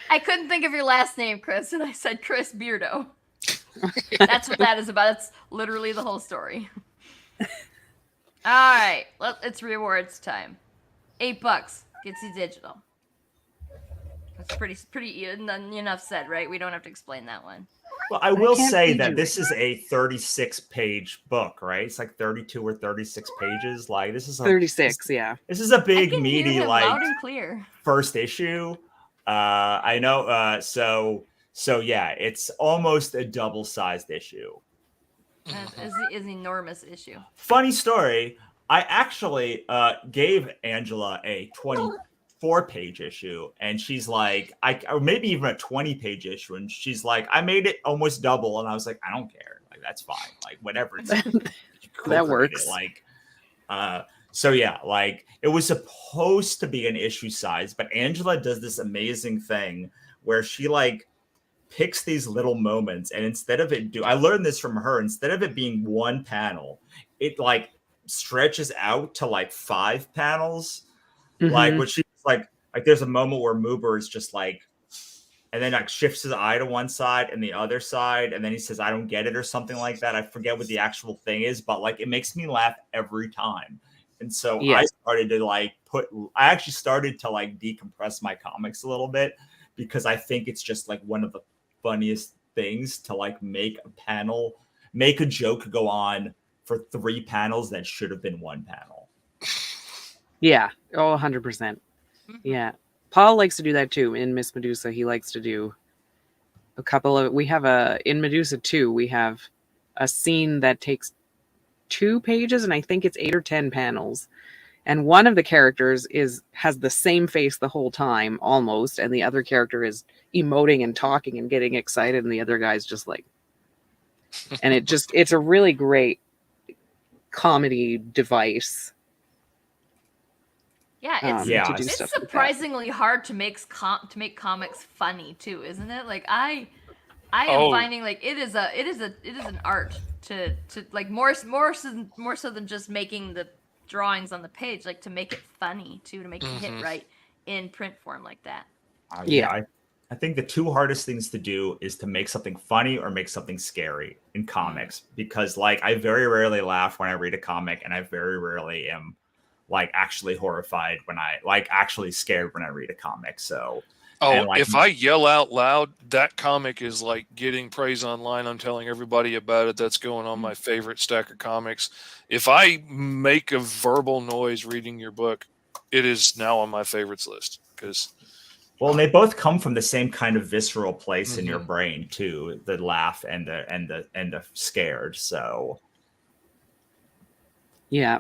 I couldn't think of your last name, Chris, and I said Chris Beardo. That's what that is about. It's literally the whole story. All right, it's rewards time. $8 gets you digital. That's pretty enough said, right? We don't have to explain that one. Well, I will can't say feed that you this is a 36-page book, right? It's like 32 or 36 pages. Like this is 36, yeah. This is a big, I can meaty, hear him like loud and clear. first issue. I know. So yeah, it's almost a double-sized issue. Is enormous issue. Funny story. I actually gave Angela a 24-page issue, and she's like, or maybe even a 20-page issue, and she's like, I made it almost double, and I was like, I don't care, like that's fine, like whatever. It's That works. Like, so yeah, like it was supposed to be an issue size, but Angela does this amazing thing where she like picks these little moments, and instead of I learned this from her. Instead of it being one panel, it like stretches out to like 5 panels. Mm-hmm. Like what she's like there's a moment where Moober is just like, and then like shifts his eye to one side and the other side, and then he says, I don't get it, or something like that. I forget what the actual thing is, but like it makes me laugh every time. And so Yeah. I started to I actually started to like decompress my comics a little bit, because I think it's just like one of the funniest things to like make a joke go on for 3 panels that should have been 1 panel. Yeah. Oh, 100%. Yeah. Paul likes to do that too. In Miss Medusa, he likes to do a couple of, in Medusa 2, we have a scene that takes 2 pages, and I think it's 8 or 10 panels. And one of the characters has the same face the whole time, almost, and the other character is emoting and talking and getting excited, and the other guy's just like, and it's a really great comedy device. Yeah, to do it's stuff like that. surprisingly hard to make comics funny too, isn't it? Like I am finding like it is an art to like more so than just making the drawings on the page, like to make it funny too, to make it hit right in print form like that. I think the two hardest things to do is to make something funny or make something scary in comics, because like I very rarely laugh when I read a comic, and I very rarely am like actually horrified when I like actually scared when I read a comic. So like, if I yell out loud, that comic is like getting praise online. I'm telling everybody about it. That's going on my favorite stack of comics. If I make a verbal noise reading your book, it is now on my favorites list, because well, and they both come from the same kind of visceral place in your brain too, the laugh and the scared. So yeah.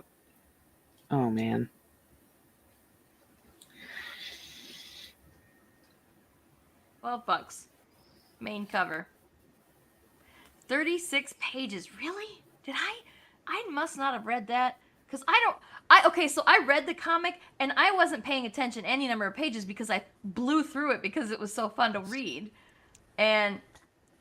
Oh man. $12. Main cover. 36 pages. Really? Did I must not have read that, because okay, so I read the comic and I wasn't paying attention any number of pages because I blew through it because it was so fun to read. And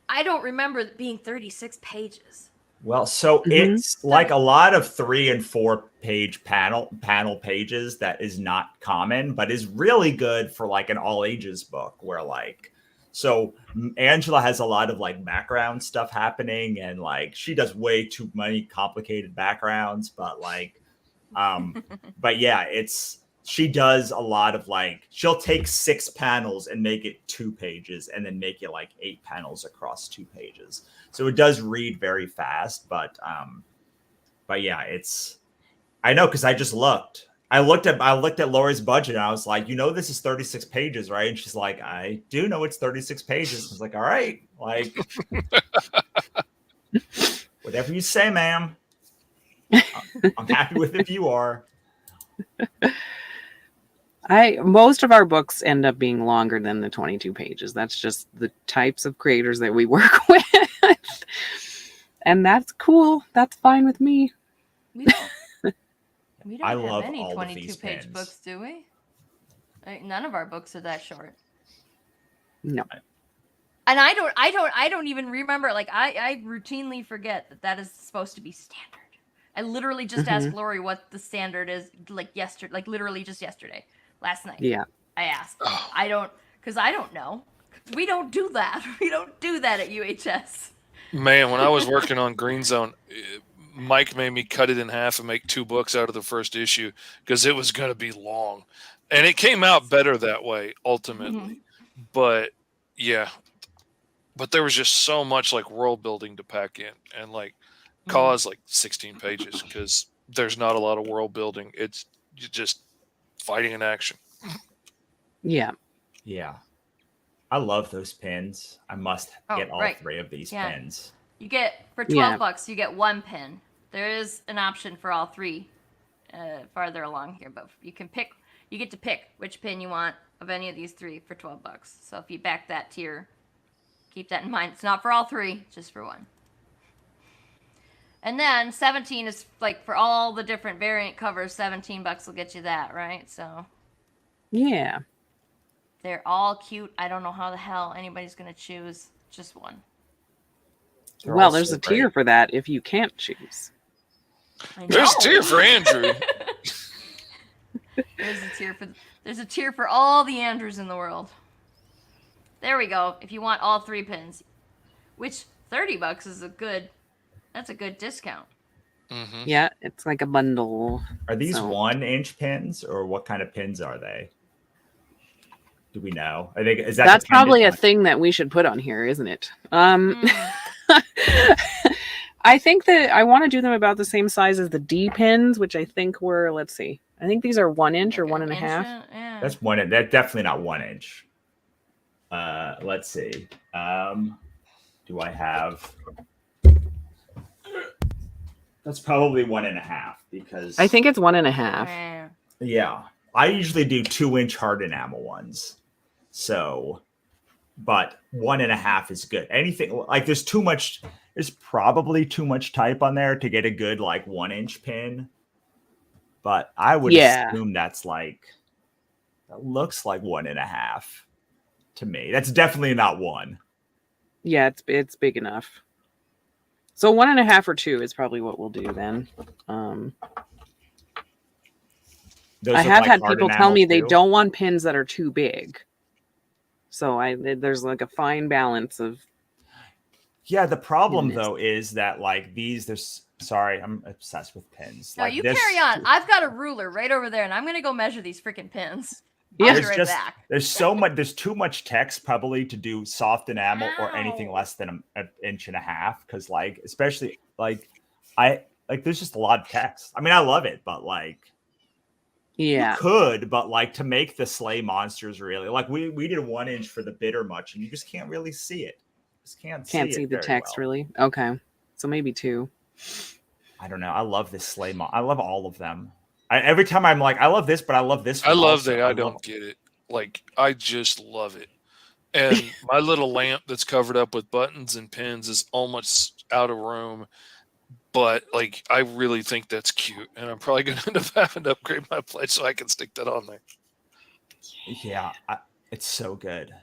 I don't remember it being 36 pages. well, so it's like a lot of 3 and 4 page panel pages that is not common, but is really good for like an all ages book, where like, so Angela has a lot of like background stuff happening, and like she does way too many complicated backgrounds, but like, but yeah, she does a lot of like, she'll take 6 panels and make it 2 pages, and then make it like 8 panels across 2 pages. So it does read very fast, but yeah, I know, because I just looked. I looked at Lori's budget, and I was like, this is 36 pages, right? And she's like, I do know it's 36 pages. I was like, all right, like, whatever you say, ma'am. I'm happy with it if you are. Most of our books end up being longer than the 22 pages. That's just the types of creators that we work with. And that's cool. That's fine with me. We don't I have love any all of 22 these page pins. books, do we? Like, none of our books are that short. No. And I don't even remember. Like I routinely forget that is supposed to be standard. I literally just asked Lori what the standard is, like yesterday, like literally just yesterday, last night. Yeah. I asked. Because I don't know. We don't do that. We don't do that at UHS. Man, when I was working on Green Zone, Mike made me cut it in half and make 2 books out of the first issue, because it was going to be long. And it came out better that way, ultimately. But, yeah. But there was just so much, like, world building to pack in. And, like, cause, like, 16 pages, because there's not a lot of world building. It's just fighting in action. Yeah. Yeah. I love those pins. I must get all 3 of these pins. You get, for $12, you get 1 pin. There is an option for all 3 farther along here, but you get to pick which pin you want of any of these 3 for $12. So if you back that tier, keep that in mind. It's not for all 3, just for 1. And then 17 is like for all the different variant covers, $17 will get you that, right? So yeah. They're all cute. I don't know how the hell anybody's going to choose just one. Well, there's a tier for that if you can't choose. There's a tier for Andrew. There's a tier for all the Andrews in the world. There we go. If you want all 3 pins, which $30 is that's a good discount. Yeah, it's like a bundle. Are these 1-inch pins, or what kind of pins are they? Do we know? I think that's probably a thing that we should put on here, isn't it? I think that I want to do them about the same size as the D pins, which I think were, let's see. I think these are 1 inch or 1.5. Yeah. That's 1 inch. That's definitely not 1 inch. Let's see. Do I have? That's probably 1.5, because I think it's 1.5. Yeah, I usually do 2-inch hard enamel ones. So, but 1.5 is good. Anything like there's too much There's probably too much type on there to get a good like 1-inch pin, but I would assume that's like that looks like 1.5 to me. That's definitely not 1. Yeah, it's big enough. So 1.5 or 2 is probably what we'll do then. I have had people tell me they don't want pins that are too big. So there's like a fine balance of. Yeah, the problem though is that like sorry, I'm obsessed with pins. No, like you carry on. I've got a ruler right over there, and I'm gonna go measure these freaking pins. Yeah, there's too much text probably to do soft enamel or anything less than an 1.5 inches, because like especially like there's just a lot of text. I mean, I love it, but like you could, but like to make the sleigh monsters really like we did 1 inch for the bitter much, and you just can't really see it. Just can't see the text really. Okay, so maybe 2. I don't know. I love this sleigh I love all of them. Every time I'm like, I love this, but I love this one. I love that I don't get it. Like, I just love it. And my little lamp that's covered up with buttons and pins is almost out of room. But, like, I really think that's cute. And I'm probably going to end up having to upgrade my plate so I can stick that on there. Yeah, it's so good.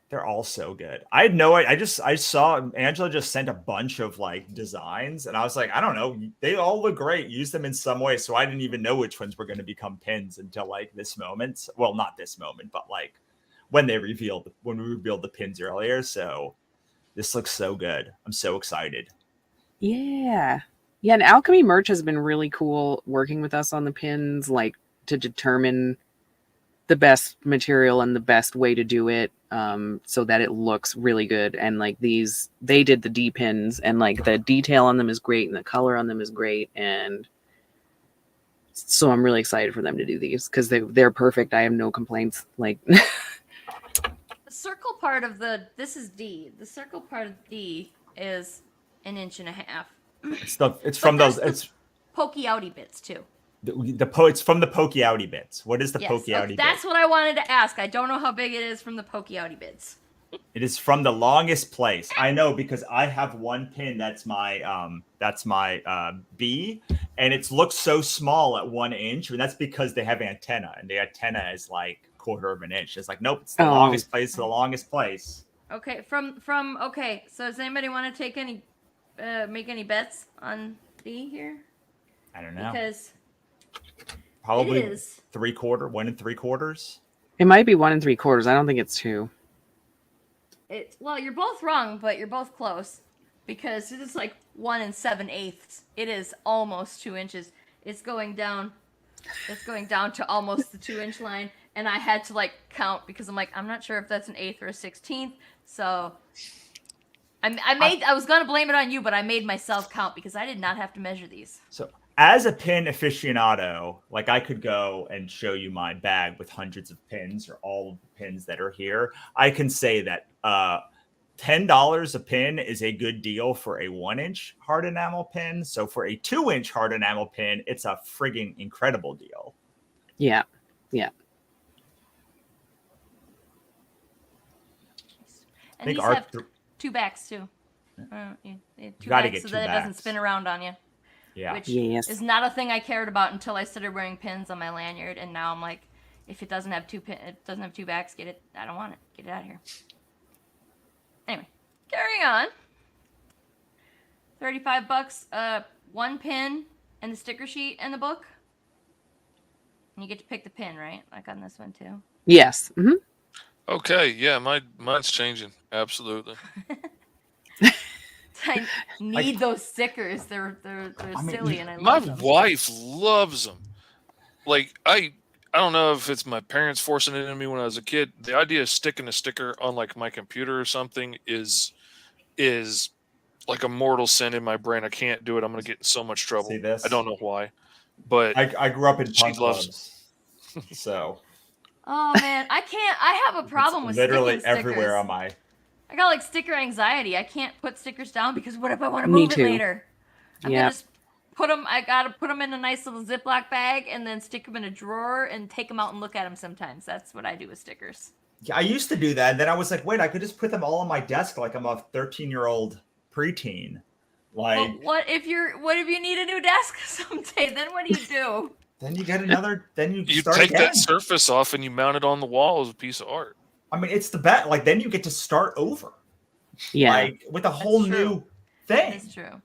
They're all so good. I had no idea. I saw Angela just sent a bunch of like designs, and I was like, I don't know. They all look great. Use them in some way. So I didn't even know which ones were going to become pins until like this moment. Well, not this moment, but like when we revealed the pins earlier. So this looks so good. I'm so excited. Yeah. Yeah. And Alchemy Merch has been really cool working with us on the pins, like to determine the best material and the best way to do it, so that it looks really good. And like they did the D pins, and like the detail on them is great and the color on them is great. And so I'm really excited for them to do these because they're perfect. I have no complaints. Like the circle part of this is D. The circle part of D is 1.5 inches. It's from those. It's pokey outy bits too. It's from the pokey outy bits. What is the pokey outy bit? That's what I wanted to ask. I don't know how big it is from the pokey outy bits. It is from the longest place. I know because I have one pin that's my B, and it looks so small at 1 inch, and that's because they have antenna, and the antenna is like 1/4 of an inch. It's like, nope, it's the longest place to the longest place. Okay, okay. So does anybody want to take make any bets on B here? I don't know. Because probably 1 3/4. It might be 1 3/4. I don't think it's 2. Well, you're both wrong, but you're both close because it is like 1 7/8. It is almost 2 inches. It's going down. It's going down to almost the 2-inch line, and I had to like count because I'm not sure if that's an 1/8 or a 1/16. So I was gonna blame it on you, but I made myself count because I did not have to measure these. So as a pin aficionado, like I could go and show you my bag with hundreds of pins or all of the pins that are here. I can say that $10 a pin is a good deal for a 1-inch hard enamel pin. So for a 2-inch hard enamel pin, it's a frigging incredible deal. Yeah. Yeah. And these have 2 backs too. You gotta get so that it doesn't spin around on you. Yeah. Which is not a thing I cared about until I started wearing pins on my lanyard, and now I'm like, if it doesn't have 2 backs, get it. I don't want it. Get it out of here. Anyway, carry on. $35, 1 pin and the sticker sheet and the book. And you get to pick the pin, right? Like on this one too. Yes. Mm-hmm. Okay, yeah, mine's changing. Absolutely. I need those stickers. They're silly, and I my love them. My wife loves them. Like I don't know if it's my parents forcing it in me when I was a kid. The idea of sticking a sticker on like my computer or something is like a mortal sin in my brain. I can't do it. I'm gonna get in so much trouble. See this? I don't know why, but I grew up in punk clubs, so. Oh man, I can't. I have a problem with literally stickers. Everywhere on my. I got like sticker anxiety. I can't put stickers down because what if I want to move it later? I'm gonna just put them. I gotta put them in a nice little Ziploc bag and then stick them in a drawer and take them out and look at them sometimes. That's what I do with stickers. Yeah, I used to do that, and then I was like, wait, I could just put them all on my desk like I'm a 13-year-old preteen. Like, But what if you need a new desk someday? Then what do you do? then you get another. Then you You start take again. that surface off and you mount it on the wall as a piece of art. I mean, it's the bet. Like, then you get to start over. Yeah, Like with a whole That's true. new thing. That's true.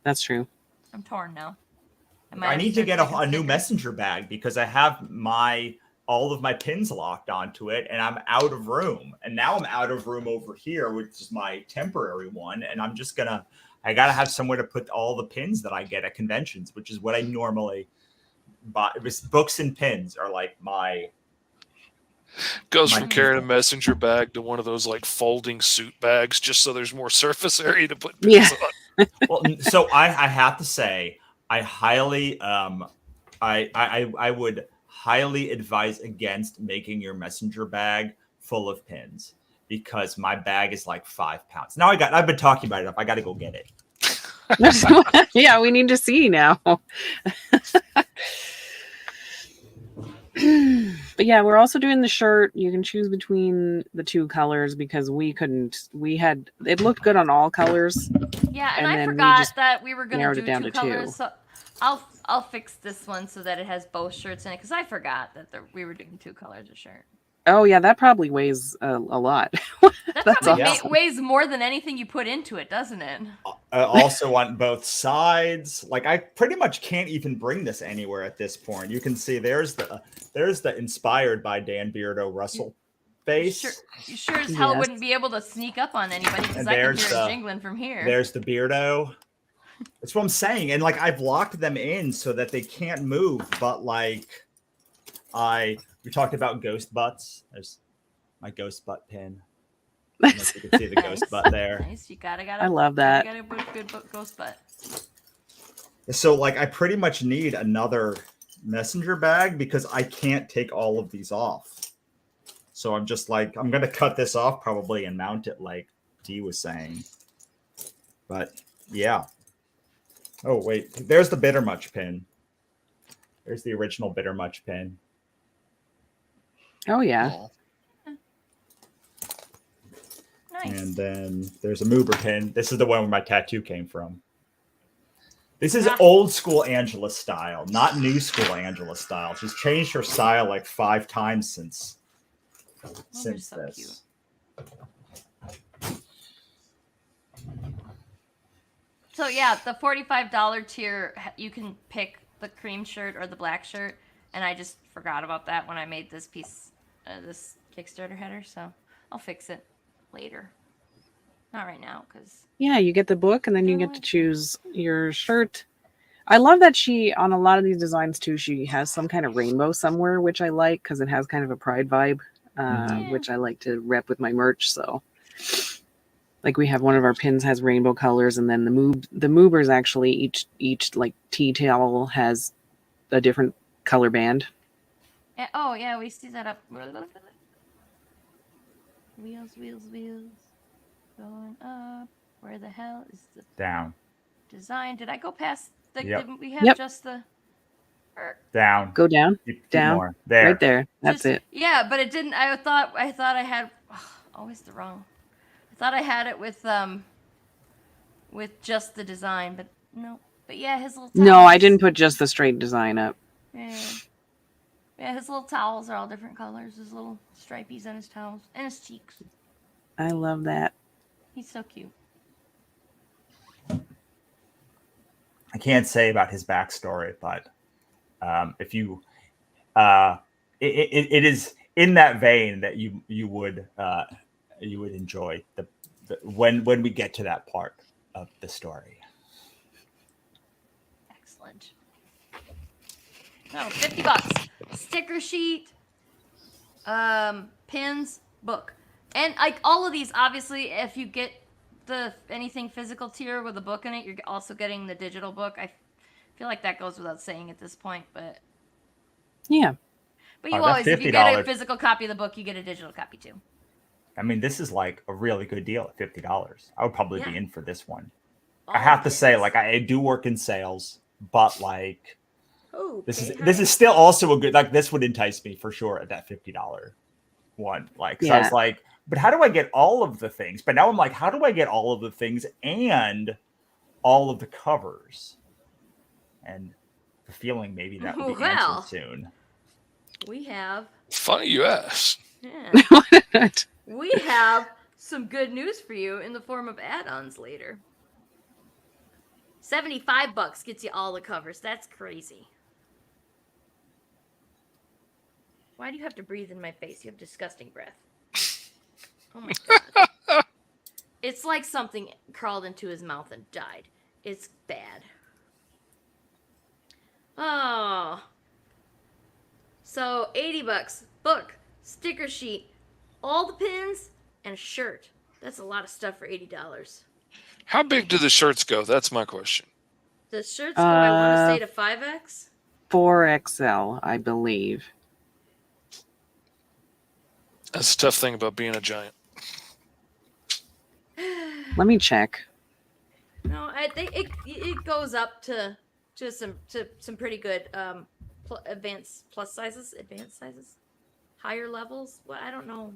that's true. I'm torn now. I need to get a new messenger bag because I have all of my pins locked onto it, and I'm out of room. And now I'm out of room over here, which is my temporary one. And I gotta have somewhere to put all the pins that I get at conventions, which is what I normally buy. Books and pins are like my. Goes from carrying a messenger bag to one of those like folding suit bags, just so there's more surface area to put pins on. Well, so I have to say, I highly, I would highly advise against making your messenger bag full of pins because my bag is like 5 pounds. Now I've been talking about it up. I got to go get it. Yeah, we need to see now. But yeah, we're also doing the shirt. You can choose between the 2 colors because it looked good on all colors. Yeah, and and I then we forgot just that we were going narrowed to it do down 2 to 2. colors. So I'll fix this one so that it has both shirts in it because I forgot that we were doing 2 colors of shirt. Oh yeah, that probably weighs a lot. That That's probably awesome. weighs more than anything you put into it, doesn't it? Also on both sides, like I pretty much can't even bring this anywhere at this point. You can see there's the inspired by Dan Beardo Russell face. You sure as hell Yes. wouldn't be able to sneak up on anybody because And I can there's hear it the- jingling from here. There's the Beardo. That's what I'm saying. And like I've locked them in so that they can't move. But like we talked about ghost butts. There's my ghost butt pin. I don't know if you can see the ghost butt there. Nice. You gotta. I love that. You gotta put a good ghost butt. So like I pretty much need another messenger bag because I can't take all of these off. So I'm just like, I'm gonna cut this off probably and mount it like Dee was saying. But yeah. Oh wait, there's the Bittermuch pin. There's the original Bittermuch pin. Oh yeah. Aw. Nice. And then there's a Moober pin. This is the one where my tattoo came from. This is old school Angela style, not new school Angela style. She's changed her style like 5 times since so this. So yeah, the $45 tier, you can pick the cream shirt or the black shirt, and I just forgot about that when I made this piece, this Kickstarter header. So I'll fix it later. Not right now, because Yeah, you get the book and then you get to choose your shirt. I love that she, on a lot of these designs too, she has some kind of rainbow somewhere, which I like because it has kind of a pride vibe, which I like to rep with my merch. So, like we have one of our pins has rainbow colors, and then the movers actually each like tea towel has a different color band. oh yeah, we see that up. Wheels, going up. Where the hell is the Down. design? Did I go past the? Yep. Did we have just the? Down. Go down, Keep down, more. There. right there. That's Just- it. Yeah, but it didn't. I thought I had. Always the wrong. I thought I had it with just the design, but no. But yeah, his little. Towels. No, I didn't put just the straight design up. Yeah. Yeah, his little towels are all different colors. His little stripies on his towels and his cheeks. I love that. He's so cute. I can't say about his backstory, but if you, it is in that vein that you would enjoy the when we get to that part of the story. Excellent. No, $50. Sticker sheet, pins, book, and like all of these. Obviously, if you get anything physical tier with a book in it, you're also getting the digital book. I feel like that goes without saying at this point, but Yeah. But you that's always, if you get a $50. physical copy of the book, you get a digital copy too. I mean, this is like a really good deal at $50. I would probably be Yeah. in for this one. Oh, I have to say, goodness. like, I do work in sales, but like, Oh, this okay, is still also a good, like, this would entice me for sure at that $50 one. Like, so I was like, but how do I get all of the things? But now I'm like, how do I get all of the things and all of the covers, and the feeling maybe that will be Well. answered soon. We have. Funny you ask. Yeah. We have some good news for you in the form of add-ons later. $75 gets you all the covers. That's crazy. Why do you have to breathe in my face? You have disgusting breath. Oh my god. It's like something crawled into his mouth and died. It's bad. Oh. So, $80. Book, sticker sheet, all the pins, and a shirt. That's a lot of stuff for $80. How big do the shirts go? That's my question. The shirts go, I want to say, to 5X? 4XL, I believe. That's a tough thing about being a giant. Let me check. No, I think it goes up to some pretty good advanced sizes, higher levels. Well, I don't know.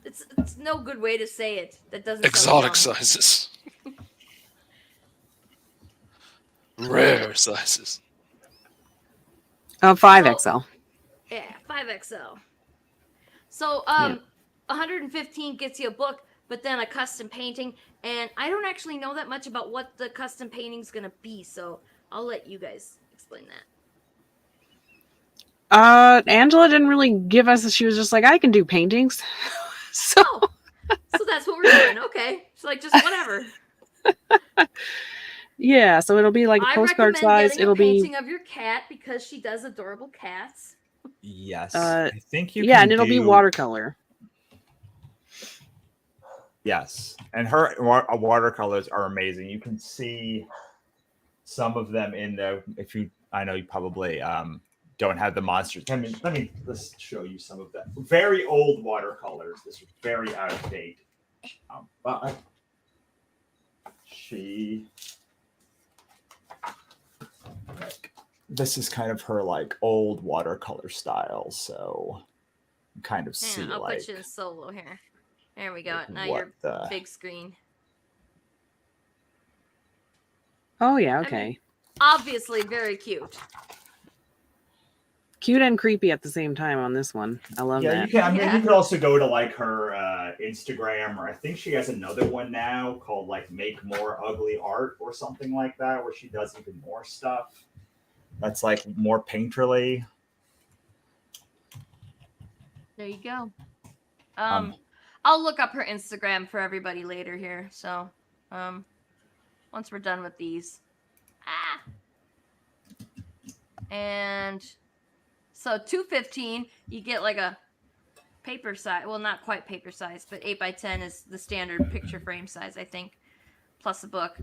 It's no good way to say it. That doesn't Exotic sound wrong. sizes. Rare sizes. 5XL. Yeah, 5XL. So, 115 gets you a book, but then a custom painting. And I don't actually know that much about what the custom painting's gonna be, so I'll let you guys explain that. Angela didn't really give us. She was just like, I can do paintings. So, so that's what we're doing. Okay, it's like just whatever. Yeah, so it'll be like I postcard recommend size. getting It'll a painting be of your cat because she does adorable cats. Yes, I think you. Yeah, can and it'll be do- watercolor. Yes, and her watercolors are amazing. You can see some of them in the. If you, I know you probably don't have the monsters. Let's show you some of them. Very old watercolors. This is very out of date. But this is kind of her like old watercolor style. So you kind of see I'll like. put you in solo here. There we go. Like Now what you're big screen. Oh yeah, okay. I mean, obviously very cute. Cute and creepy at the same time on this one. I love Yeah, that. you can. I mean, you could also go to like her Instagram, or I think she has another one now called like "Make More Ugly Art" or something like that, where she does even more stuff. That's like more painterly. There you go. I'll look up her Instagram for everybody later here. So, once we're done with these, and so 215, you get like a paper size. Well, not quite paper size, but 8x10 is the standard picture frame size, I think, plus a book.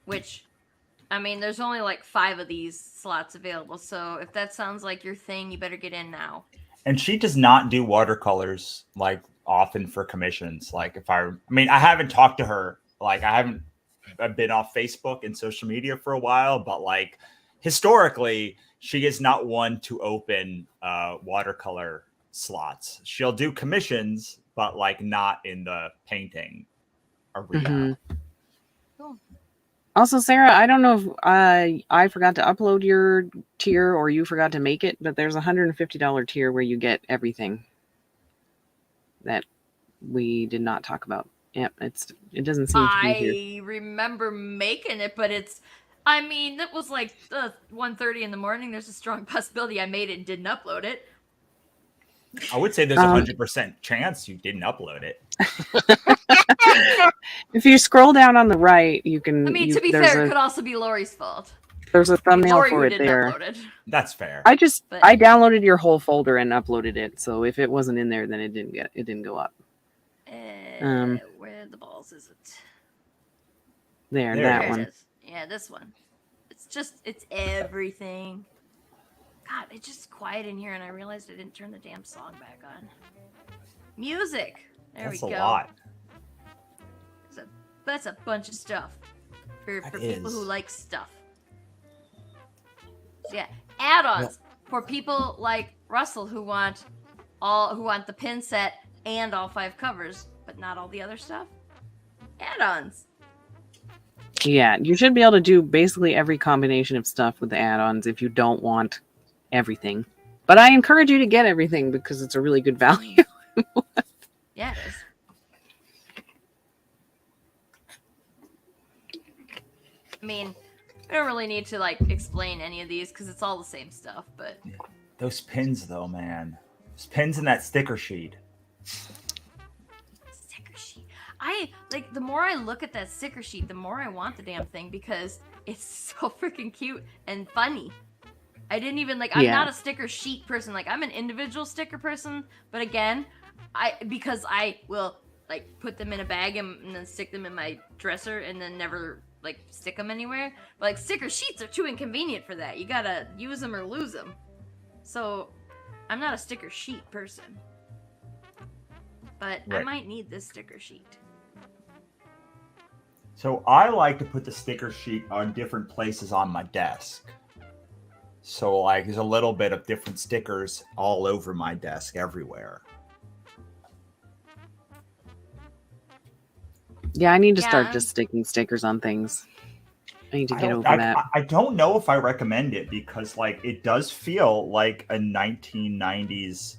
Which, I mean, there's only like 5 of these slots available. So if that sounds like your thing, you better get in now. And she does not do watercolors like often for commissions. Like I haven't talked to her. Like I've been off Facebook and social media for a while, but like historically, she is not one to open watercolor slots. She'll do commissions, but like not in the painting arena. Mm-hmm. Cool. Also, Sarah, I don't know if I forgot to upload your tier or you forgot to make it, but there's a $150 tier where you get everything that we did not talk about. Yep, it doesn't seem to be here. I remember making it, but I mean, that was like 1:30 in the morning. There's a strong possibility I made it and didn't upload it. I would say there's a 100% chance you didn't upload it. If you scroll down on the right, you can. I mean, to be fair, it could also be Lori's fault. There's a thumbnail Lori for it didn't there. upload it. That's fair. I downloaded your whole folder and uploaded it. So if it wasn't in there, then it didn't go up. Where the balls is it? There, that one. It is. Yeah, this one. It's everything. God, it's just quiet in here, and I realized I didn't turn the damn song back on. Music. There we go. That's a lot. That's a bunch of stuff for people who like stuff. So yeah, add-ons for people like Russell who want the pin set and all 5 covers, but not all the other stuff. Add-ons. Yeah, you should be able to do basically every combination of stuff with the add-ons if you don't want everything. But I encourage you to get everything because it's a really good value. Yeah, it is. I mean, we don't really need to like explain any of these because it's all the same stuff. But Those pins, though, man. Those pins in that sticker sheet. sticker sheet. I like the more I look at that sticker sheet, the more I want the damn thing because it's so freaking cute and funny. I didn't even like. I'm not a sticker sheet person. Like I'm an individual sticker person. But again, because I will like put them in a bag and then stick them in my dresser and then never like stick them anywhere. But like sticker sheets are too inconvenient for that. You gotta use them or lose them. So I'm not a sticker sheet person. But I might need this sticker sheet. So I like to put the sticker sheet on different places on my desk. So like there's a little bit of different stickers all over my desk everywhere. Yeah, I need to start just sticking stickers on things. I need to get over that. I don't know if I recommend it because like it does feel like a 1990s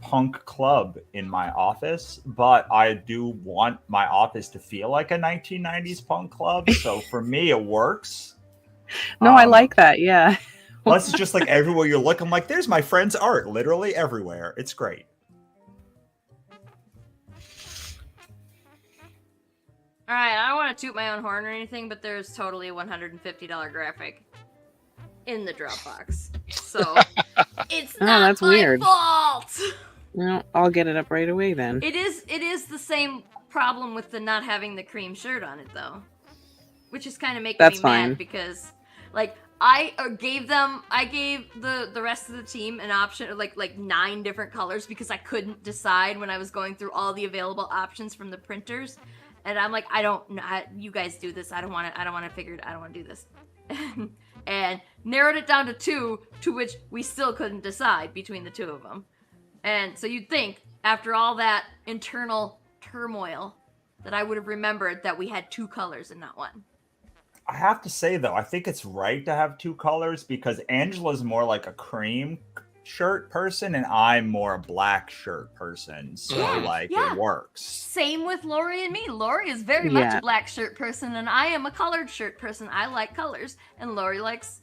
punk club in my office, but I do want my office to feel like a 1990s punk club. So for me, it works. No, I like that. Yeah. Plus, it's just like everywhere you look, I'm like, there's my friend's art, literally everywhere. It's great. All right, I don't want to toot my own horn or anything, but there's totally a $150 graphic in the Dropbox. So it's not that's my weird. fault. Well, I'll get it up right away then. It is the same problem with the not having the cream shirt on it though, which is kind of making me mad because like I gave the rest of the team an option of like 9 different colors because I couldn't decide when I was going through all the available options from the printers. And I'm like, I don't know. You guys do this. I don't want to figure it. I don't want to do this. And narrowed it down to 2, to which we still couldn't decide between the 2 of them. And so you'd think, after all that internal turmoil, that I would have remembered that we had 2 colors and not 1. I have to say, though, I think it's right to have 2 colors because Angela's more like a cream shirt person and I'm more a black shirt person. So it works. Same with Lori and me. Lori is very much a black shirt person and I am a colored shirt person. I like colors and Lori likes,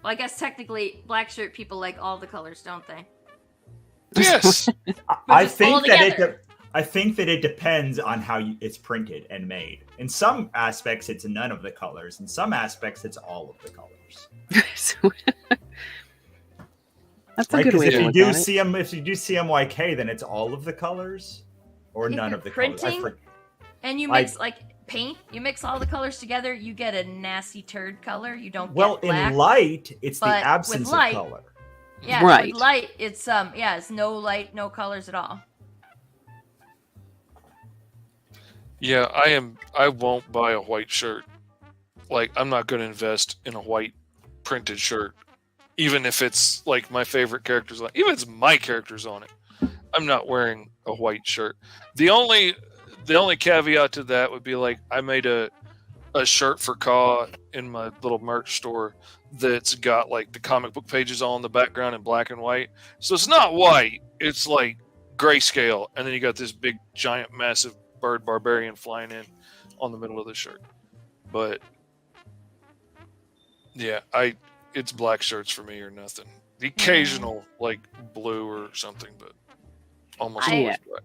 well, I guess technically black shirt people like all the colors, don't they? Yes. I think that it depends on how it's printed and made. In some aspects, it's none of the colors. In some aspects, it's all of the colors. That's a good way to look at it. If you do CMYK, then it's all of the colors or none of the colors. And you mix like paint, you mix all the colors together, you get a nasty turd color. You don't get black. In light, it's the absence of color. Yeah, right. With light, it's it's no light, no colors at all. Yeah, I won't buy a white shirt. Like I'm not going to invest in a white printed shirt. Even if it's like my favorite characters on it, even if it's my characters on it, I'm not wearing a white shirt. The only caveat to that would be like I made a shirt for Ka in my little merch store that's got like the comic book pages all in the background in black and white. So it's not white, it's like grayscale, and then you got this big giant massive bird barbarian flying in on the middle of the shirt. But yeah, it's black shirts for me or nothing. The occasional like blue or something, but almost always black.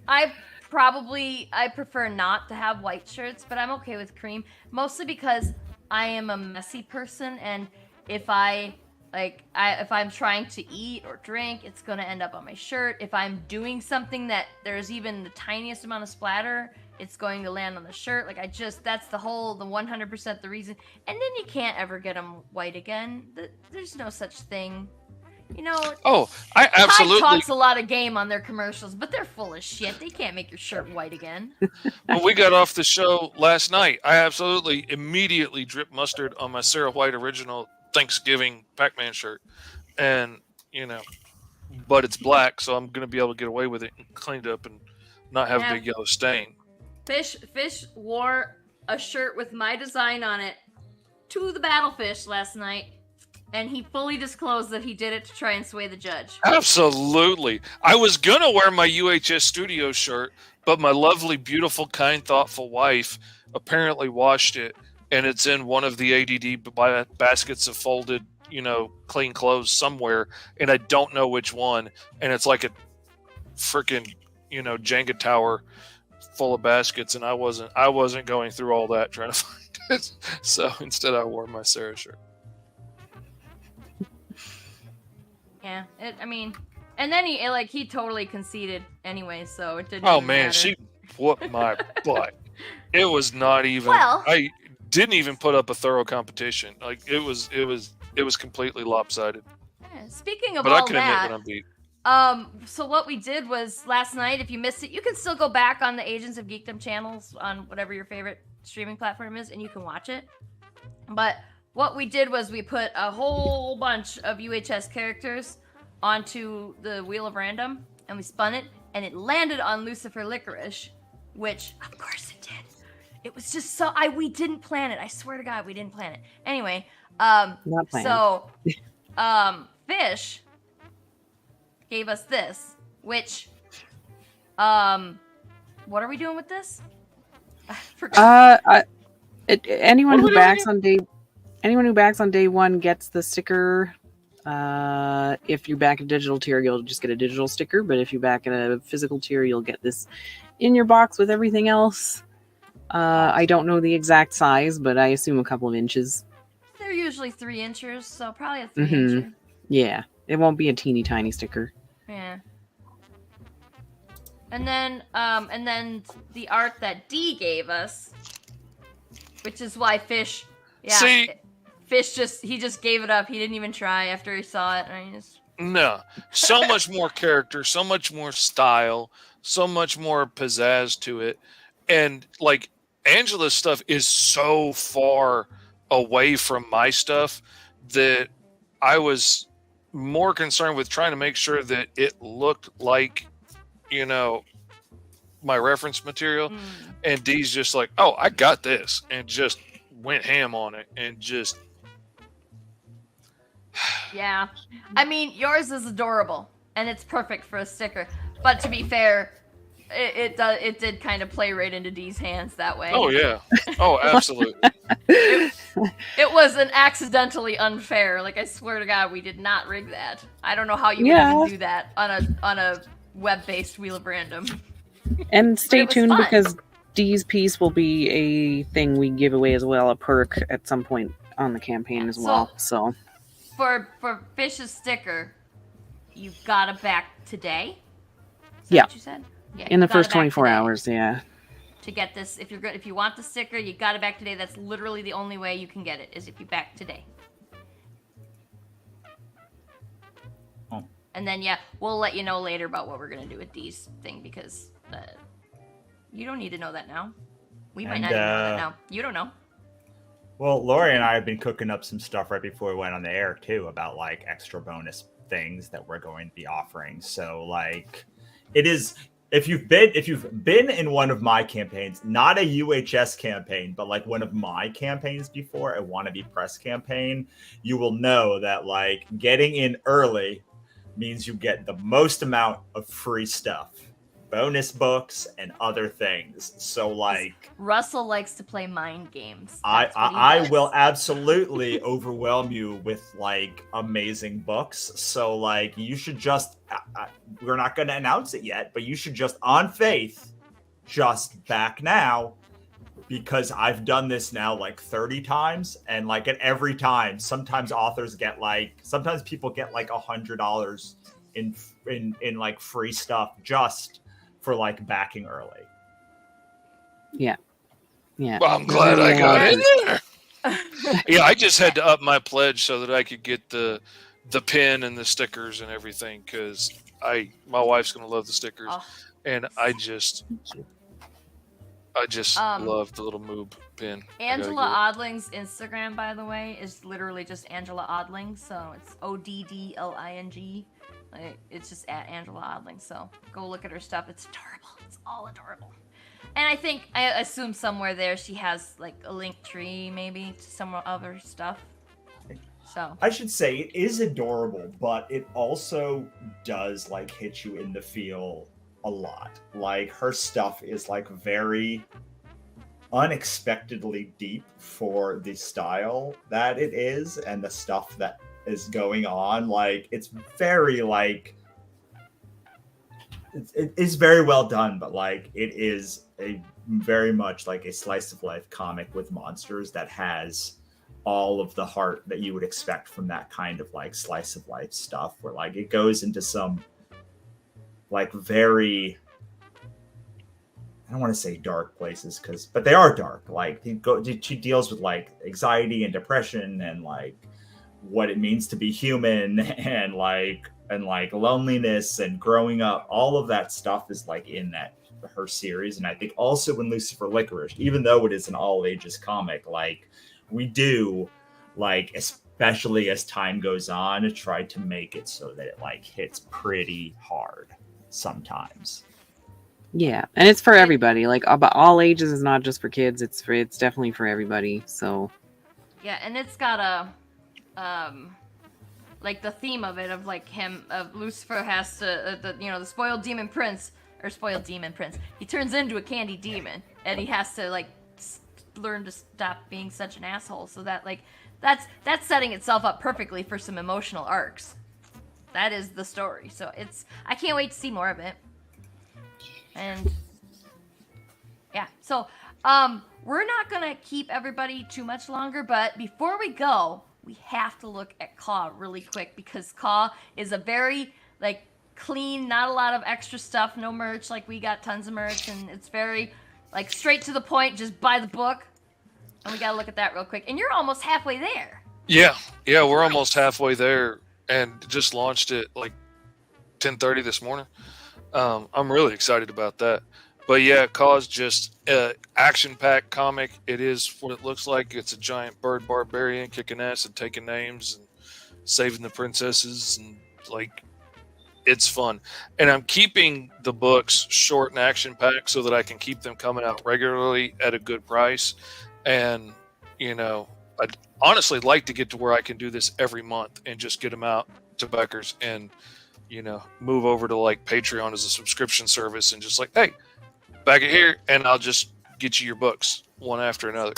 I prefer not to have white shirts, but I'm okay with cream, mostly because I am a messy person, and if I'm trying to eat or drink, it's gonna end up on my shirt. If I'm doing something that there's even the tiniest amount of splatter, it's going to land on the shirt. Like that's the 100% the reason. And then you can't ever get them white again. There's no such thing. You know. Oh, I absolutely. Tide talks a lot of game on their commercials, but they're full of shit. They can't make your shirt white again. When we got off the show last night, I absolutely immediately dripped mustard on my Sarah White original Thanksgiving Pac-Man shirt, and but it's black, so I'm gonna be able to get away with it and clean it up and not have a big yellow stain. Fish wore a shirt with my design on it to the Battlefish last night, and he fully disclosed that he did it to try and sway the judge. Absolutely. I was going to wear my UHS studio shirt, but my lovely, beautiful, kind, thoughtful wife apparently washed it, and it's in one of the ADD baskets of folded, clean clothes somewhere, and I don't know which one, and it's like a freaking, Jenga tower full of baskets, and I wasn't going through all that trying to find it. So instead I wore my Sarah shirt. Yeah, and then he totally conceded anyway, so it didn't. Oh even man, matter. she whooped my butt. It was not even. Well, I didn't even put up a thorough competition. Like it was completely lopsided. yeah, speaking of But I all can admit that, when I'm beat. so what we did was last night. If you missed it, you can still go back on the Agents of Geekdom channels on whatever your favorite streaming platform is, and you can watch it. But what we did was we put a whole bunch of UHS characters onto the Wheel of Random, and we spun it, and it landed on Lucifer Licorice, which, of course it did. It was just we didn't plan it. I swear to God, we didn't plan it. Anyway, Not planned. so, Fish gave us this, which, what are we doing with this? I forgot. Anyone who backs on day one gets the sticker. If you back a digital tier, you'll just get a digital sticker. But if you back in a physical tier, you'll get this in your box with everything else. I don't know the exact size, but I assume a couple of inches. They're usually 3 inches, so probably a 3 incher. Yeah, it won't be a teeny tiny sticker. Yeah. And then the art that Dee gave us, which is why Fish, See? Fish just gave it up. He didn't even try after he saw it. And he just... No, so much more character, so much more style, so much more pizzazz to it, and like Angela's stuff is so far away from my stuff that I was more concerned with trying to make sure that it looked like, my reference material. And Dee's just like, oh, I got this, and just went ham on it, and just... Yeah. Yours is adorable, and it's perfect for a sticker. But to be fair, it did kind of play right into Dee's hands that way. Oh, yeah. Oh, absolutely. It was an accidentally unfair. Like, I swear to God, we did not rig that. I don't know how you would even do that on a web-based Wheel of Random. And stay tuned fun. because Dee's piece will be a thing we give away as well, a perk at some point on the campaign as well. So for Fish's sticker, you've got to back today. Is that Yeah. what you said? Yeah. in the you've gotta first back 24 today hours, yeah. to get this. If you want the sticker, you got to back today. That's literally the only way you can get it is if you back today. Oh. And then we'll let you know later about what we're gonna do with Dee's thing because you don't need to know that now. We might not even know that now. You don't know. Well, Lori and I have been cooking up some stuff right before we went on the air too about like extra bonus things that we're going to be offering. So like, it is if you've been in one of my campaigns, not a UHS campaign, but like one of my campaigns before, a wannabe press campaign, you will know that like getting in early means you get the most amount of free stuff. Bonus books and other things. So like Russell likes to play mind games. I will absolutely overwhelm you with like amazing books. So like you should just we're not going to announce it yet, but you should just on faith just back now, because I've done this now like 30 times, and like at every time sometimes people get like $100 in like free stuff just for like backing early. Yeah. Well, I'm glad I got in there. Yeah, I just had to up my pledge so that I could get the pin and the stickers and everything, because my wife's gonna love the stickers, and I just love the little Moob pin. Angela Odling's Instagram, by the way, is literally just Angela Odling, so it's ODDLING. It's just at Angela Odling, so go look at her stuff. It's adorable. It's all adorable. And I assume somewhere there she has like a link tree maybe to some other stuff. So I should say it is adorable, but it also does like hit you in the feel a lot. Like her stuff is like very unexpectedly deep for the style that it is and the stuff that is going on. Like it's very like it is very well done, but like it is a very much like a slice of life comic with monsters that has all of the heart that you would expect from that kind of like slice of life stuff, where like it goes into some like very, I don't want to say dark places but they are dark. Like she deals with like anxiety and depression and like what it means to be human and like loneliness and growing up. All of that stuff is like in her series. And I think also in Lucifer Licorice, even though it is an all ages comic, like we do, like, especially as time goes on, try to make it so that it like hits pretty hard sometimes. Yeah, and it's for everybody. Like, but all ages is not just for kids. It's definitely for everybody. So yeah, and it's got a like the theme of it of like Lucifer has to the spoiled demon prince. He turns into a candy demon, and he has to like learn to stop being such an asshole. So that like that's setting itself up perfectly for some emotional arcs. That is the story. So I can't wait to see more of it. And yeah, so we're not gonna keep everybody too much longer, but before we go, we have to look at Caw really quick, because Caw is a very like clean, not a lot of extra stuff, no merch. Like we got tons of merch, and it's very like straight to the point, just buy the book. And we gotta look at that real quick. And you're almost halfway there. Yeah, we're almost halfway there, and just launched it like 10:30 this morning. I'm really excited about that. But yeah, Caw's just action-packed comic. It is what it looks like. It's a giant bird barbarian kicking ass and taking names and saving the princesses, and like it's fun. And I'm keeping the books short and action-packed so that I can keep them coming out regularly at a good price. And I'd honestly like to get to where I can do this every month and just get them out to Beckers and move over to like Patreon as a subscription service and just like, hey, back it here, and I'll just get you your books one after another.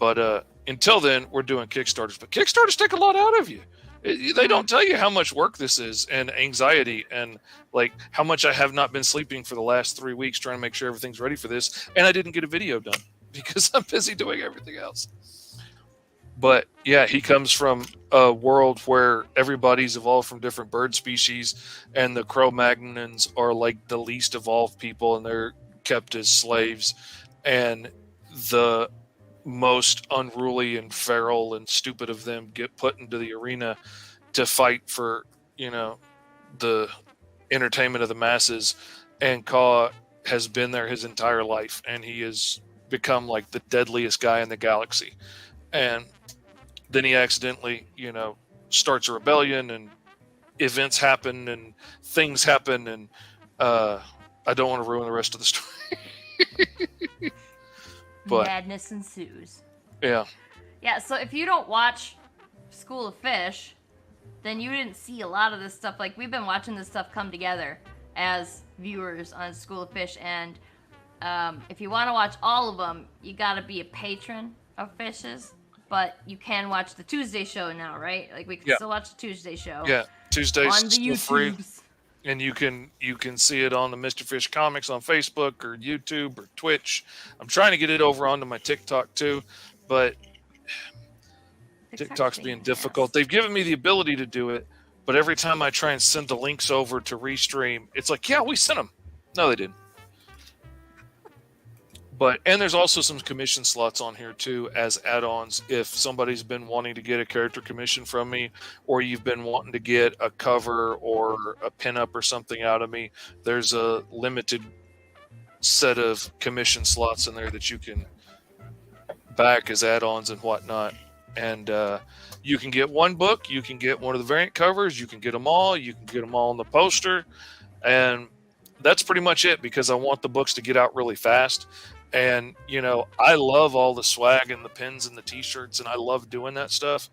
But until then, we're doing Kickstarters. But Kickstarters take a lot out of you. They don't tell you how much work this is, and anxiety, and like how much I have not been sleeping for the last 3 weeks trying to make sure everything's ready for this, and I didn't get a video done because I'm busy doing everything else. But yeah, he comes from a world where everybody's evolved from different bird species, and the Cro-Magnons are like the least evolved people, and they're kept as slaves, and the most unruly and feral and stupid of them get put into the arena to fight for the entertainment of the masses. And Caw has been there his entire life, and he has become like the deadliest guy in the galaxy. And then he accidentally starts a rebellion, and events happen and things happen, and I don't want to ruin the rest of the story. But madness ensues. Yeah. Yeah, so if you don't watch School of Fish, then you didn't see a lot of this stuff. Like, we've been watching this stuff come together as viewers on School of Fish, and if you want to watch all of them, you got to be a patron of Fishes. But you can watch the Tuesday show now, right? Like, we can still watch the Tuesday show. Yeah, Tuesday's on the still free. YouTubes. And you can see it on the Mr. Fish Comics on Facebook or YouTube or Twitch. I'm trying to get it over onto my TikTok too, but TikTok's being difficult. They've given me the ability to do it, but every time I try and send the links over to Restream, it's like, yeah, we sent them. No, they didn't. And there's also some commission slots on here too as add-ons. If somebody's been wanting to get a character commission from me, or you've been wanting to get a cover or a pinup or something out of me, there's a limited set of commission slots in there that you can back as add-ons and whatnot. And you can get one book, you can get one of the variant covers, you can get them all in the poster, and that's pretty much it, because I want the books to get out really fast. And, I love all the swag and the pins and the t-shirts, and I love doing that stuff.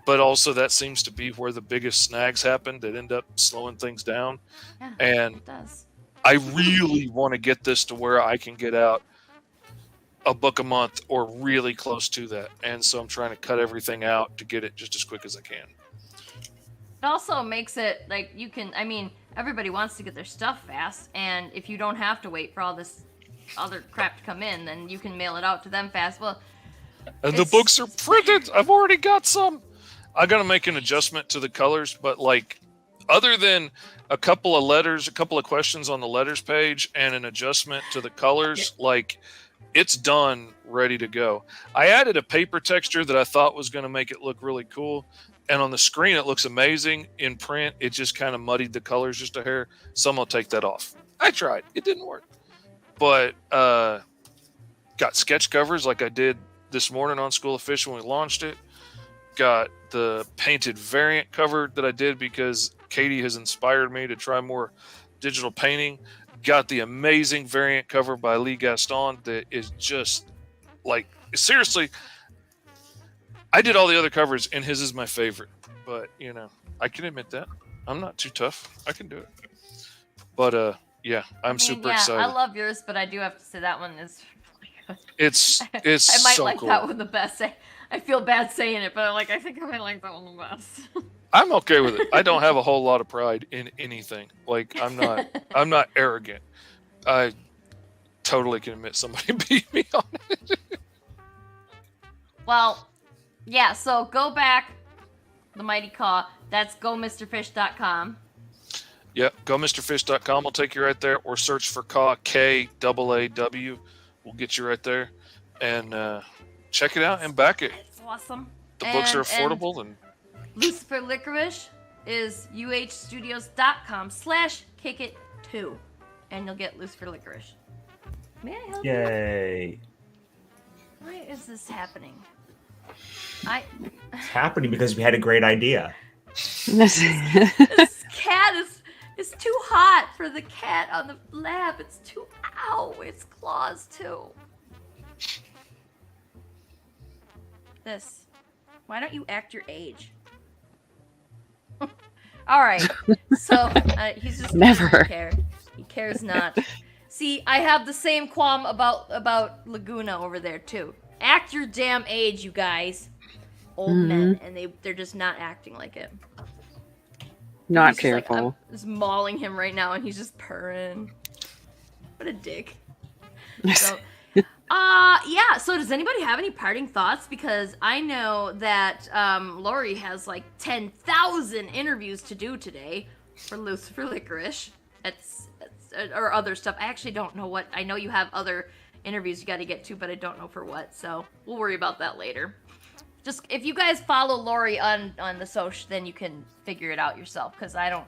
But also that seems to be where the biggest snags happen that end up slowing things down. Yeah, And it does. I really want to get this to where I can get out a book a month or really close to that. And so I'm trying to cut everything out to get it just as quick as I can. It also makes it like everybody wants to get their stuff fast, and if you don't have to wait for all this other crap to come in, then you can mail it out to them fast. Well, and the books are printed. I've already got some. I got to make an adjustment to the colors, but other than a couple of questions on the letters page and an adjustment to the colors, it's done, ready to go. I added a paper texture that I thought was going to make it look really cool. And on the screen, it looks amazing. In print, it just kind of muddied the colors just a hair. So I'm going to take that off. I tried. It didn't work. But got sketch covers like I did this morning on School of Fish when we launched it. Got the painted variant cover that I did because Katie has inspired me to try more digital painting. Got the amazing variant cover by Lee Gaston that is just seriously, I did all the other covers and his is my favorite. But, I can admit that. I'm not too tough. I can do it. But, yeah, I'm super excited. I love yours, but I do have to say that one is really good. It's I might so like cool. that one the best. I feel bad saying it, but I think I might like that one the best. I'm okay with it. I don't have a whole lot of pride in anything. I'm not arrogant. I totally can admit somebody beat me on it. Well, yeah, so go back, the Mighty Caw. That's gomrfish.com. Yep, gomrfish.com will take you right there, or search for Caw, K-A-A-W. We'll get you right there. And check it out and back it. It's awesome. The books are affordable. And Lucifer Licorice is uhstudios.com/kickit2. And you'll get Lucifer Licorice. May I help you? Yay. Why is this happening? It's happening because we had a great idea. This cat is too hot for the cat on the lab. It's too... Ow! Its claws, too. This. Why don't you act your age? All right. So, he's just... Never. He cares not. See, I have the same qualm about Laguna over there, too. Act your damn age, you guys. Old men, and they're just not acting like it. Not He's careful. I'm just mauling him right now, and he's just purring. What a dick. So, yeah. So, does anybody have any parting thoughts? Because I know that Lori has 10,000 interviews to do today for Lucifer Licorice. Or other stuff. I actually don't know what. I know you have other interviews you got to get to, but I don't know for what. So we'll worry about that later. Just if you guys follow Lori on the social, then you can figure it out yourself. Because I don't.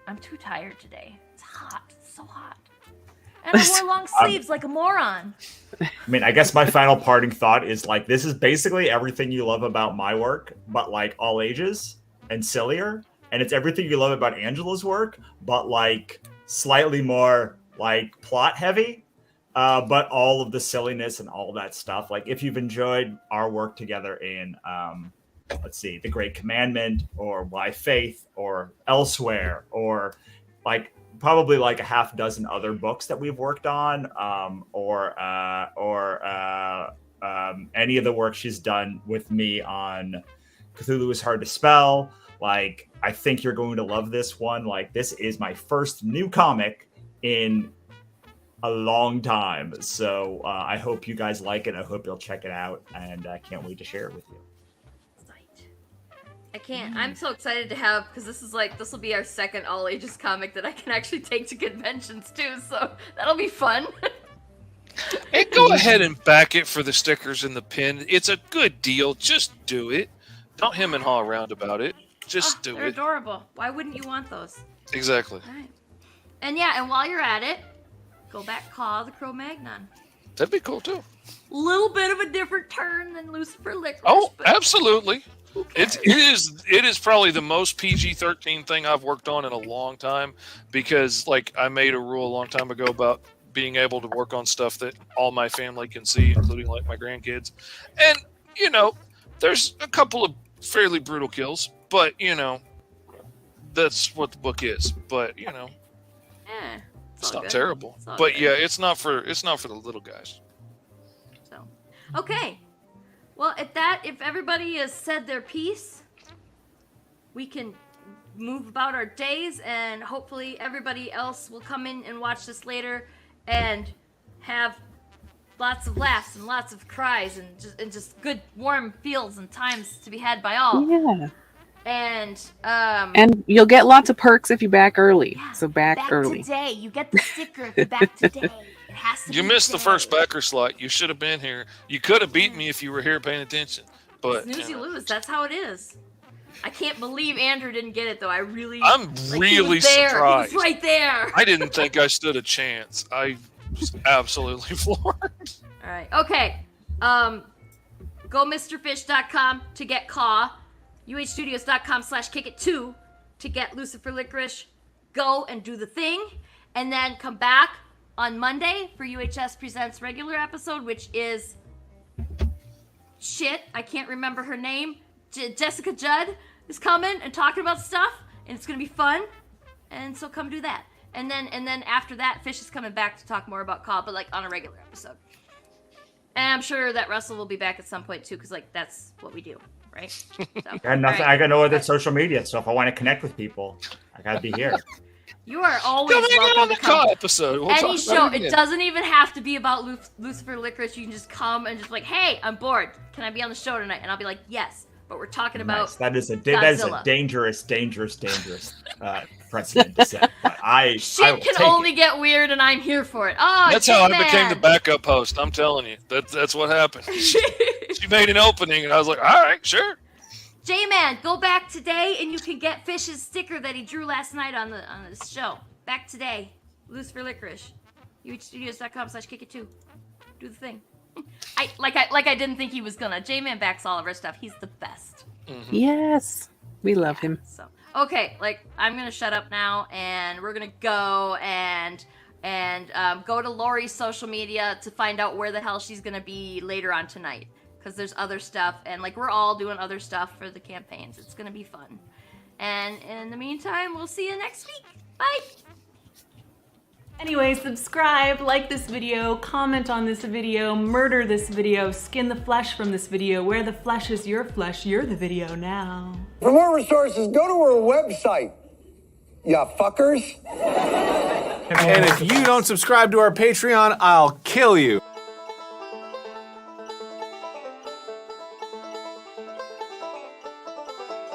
I'm too tired today. It's hot. It's so hot. And I wore long sleeves like a moron. I mean, I guess my final parting thought is this is basically everything you love about my work, but all ages and sillier. And it's everything you love about Angela's work, but slightly more plot heavy. But all of the silliness and all that stuff. If you've enjoyed our work together in, let's see, The Great Commandment, or Why Faith, or Elsewhere, or probably a half dozen other books that we've worked on, or any of the work she's done with me on Cthulhu is Hard to Spell. I think you're going to love this one. This is my first new comic in a long time. So I hope you guys like it. I hope you'll check it out, and I can't wait to share it with you. I can't. I'm so excited to have, because this will be our second all ages comic that I can actually take to conventions too. So that'll be fun. And go ahead and back it for the stickers and the pin. It's a good deal. Just do it. Don't hem and haw around about it. Just do they're it. Adorable. Why wouldn't you want those? Exactly. All right. And yeah, and while you're at it, go back, Caw the Cro-Magnon. That'd be cool too. Little bit of a different turn than Lucifer Licorice. Oh, but absolutely. It is probably the most PG-13 thing I've worked on in a long time, because like I made a rule a long time ago about being able to work on stuff that all my family can see, including like my grandkids. And you know, there's a couple of fairly brutal kills, but you know, that's what the book is. But you know, it's not terrible. But yeah, it's not for the little guys. So, okay. Well, if everybody has said their piece, we can move about our days, and hopefully everybody else will come in and watch this later and have lots of laughs and lots of cries and just good warm feels and times to be had by all. Yeah. And you'll get lots of perks if you back early. Yeah, So back early. Today. You get the sticker if you back today. It has to You be missed the today. first backer slot. You should have been here. You could have beat me if you were here paying attention. But Snooze, you lose. That's how it is. I can't believe Andrew didn't get it though. I'm really really surprised. He was right there. I didn't think I stood a chance. I was absolutely floored. All right. Okay. Go MrFish.com to get Caw. UHstudios.com/kickit2 to get Lucifer Licorice. Go and do the thing. And then come back on Monday for UHS Presents regular episode, which is I can't remember her name. Jessica Judd is coming and talking about stuff, and it's gonna be fun. And so come do that. And then after that, Fish is coming back to talk more about Caw, but like on a regular episode. And I'm sure that Russell will be back at some point too, because like that's what we do, right? So, I got nothing. right. I got no other social media, so if I want to connect with people, I gotta be here. You are always Come hang out on welcome the to come. Caw episode. We'll Any talk show. about It again. doesn't even have to be about Lucifer Licorice. You can just come and just like, hey, I'm bored. Can I be on the show tonight? And I'll be like, yes. But we're talking about Nice. That is a Godzilla. dangerous precedent to set. But I will Shit can take only it. get weird, and I'm here for it. Oh, That's how I became J-Man. the backup host. I'm telling you. That's what happened. She made an opening, and I was like, all right, sure. J-Man, go back today, and you can get Fish's sticker that he drew last night on this show. Back today. Lucifer Licorice. UHstudios.com/kickit2. Do the thing. I didn't think he was gonna. J-Man backs all of our stuff. He's the best. Mm-hmm. Yes. We love him. So okay, I'm gonna shut up now, and we're gonna go and go to Lori's social media to find out where the hell she's gonna be later on tonight, because there's other stuff, and we're all doing other stuff for the campaigns. It's gonna be fun. And in the meantime, we'll see you next week. Bye. Anyway, subscribe, like this video, comment on this video, murder this video, skin the flesh from this video. Where the flesh is your flesh, you're the video now. For more resources, go to our website, ya fuckers. And if you don't subscribe to our Patreon, I'll kill you.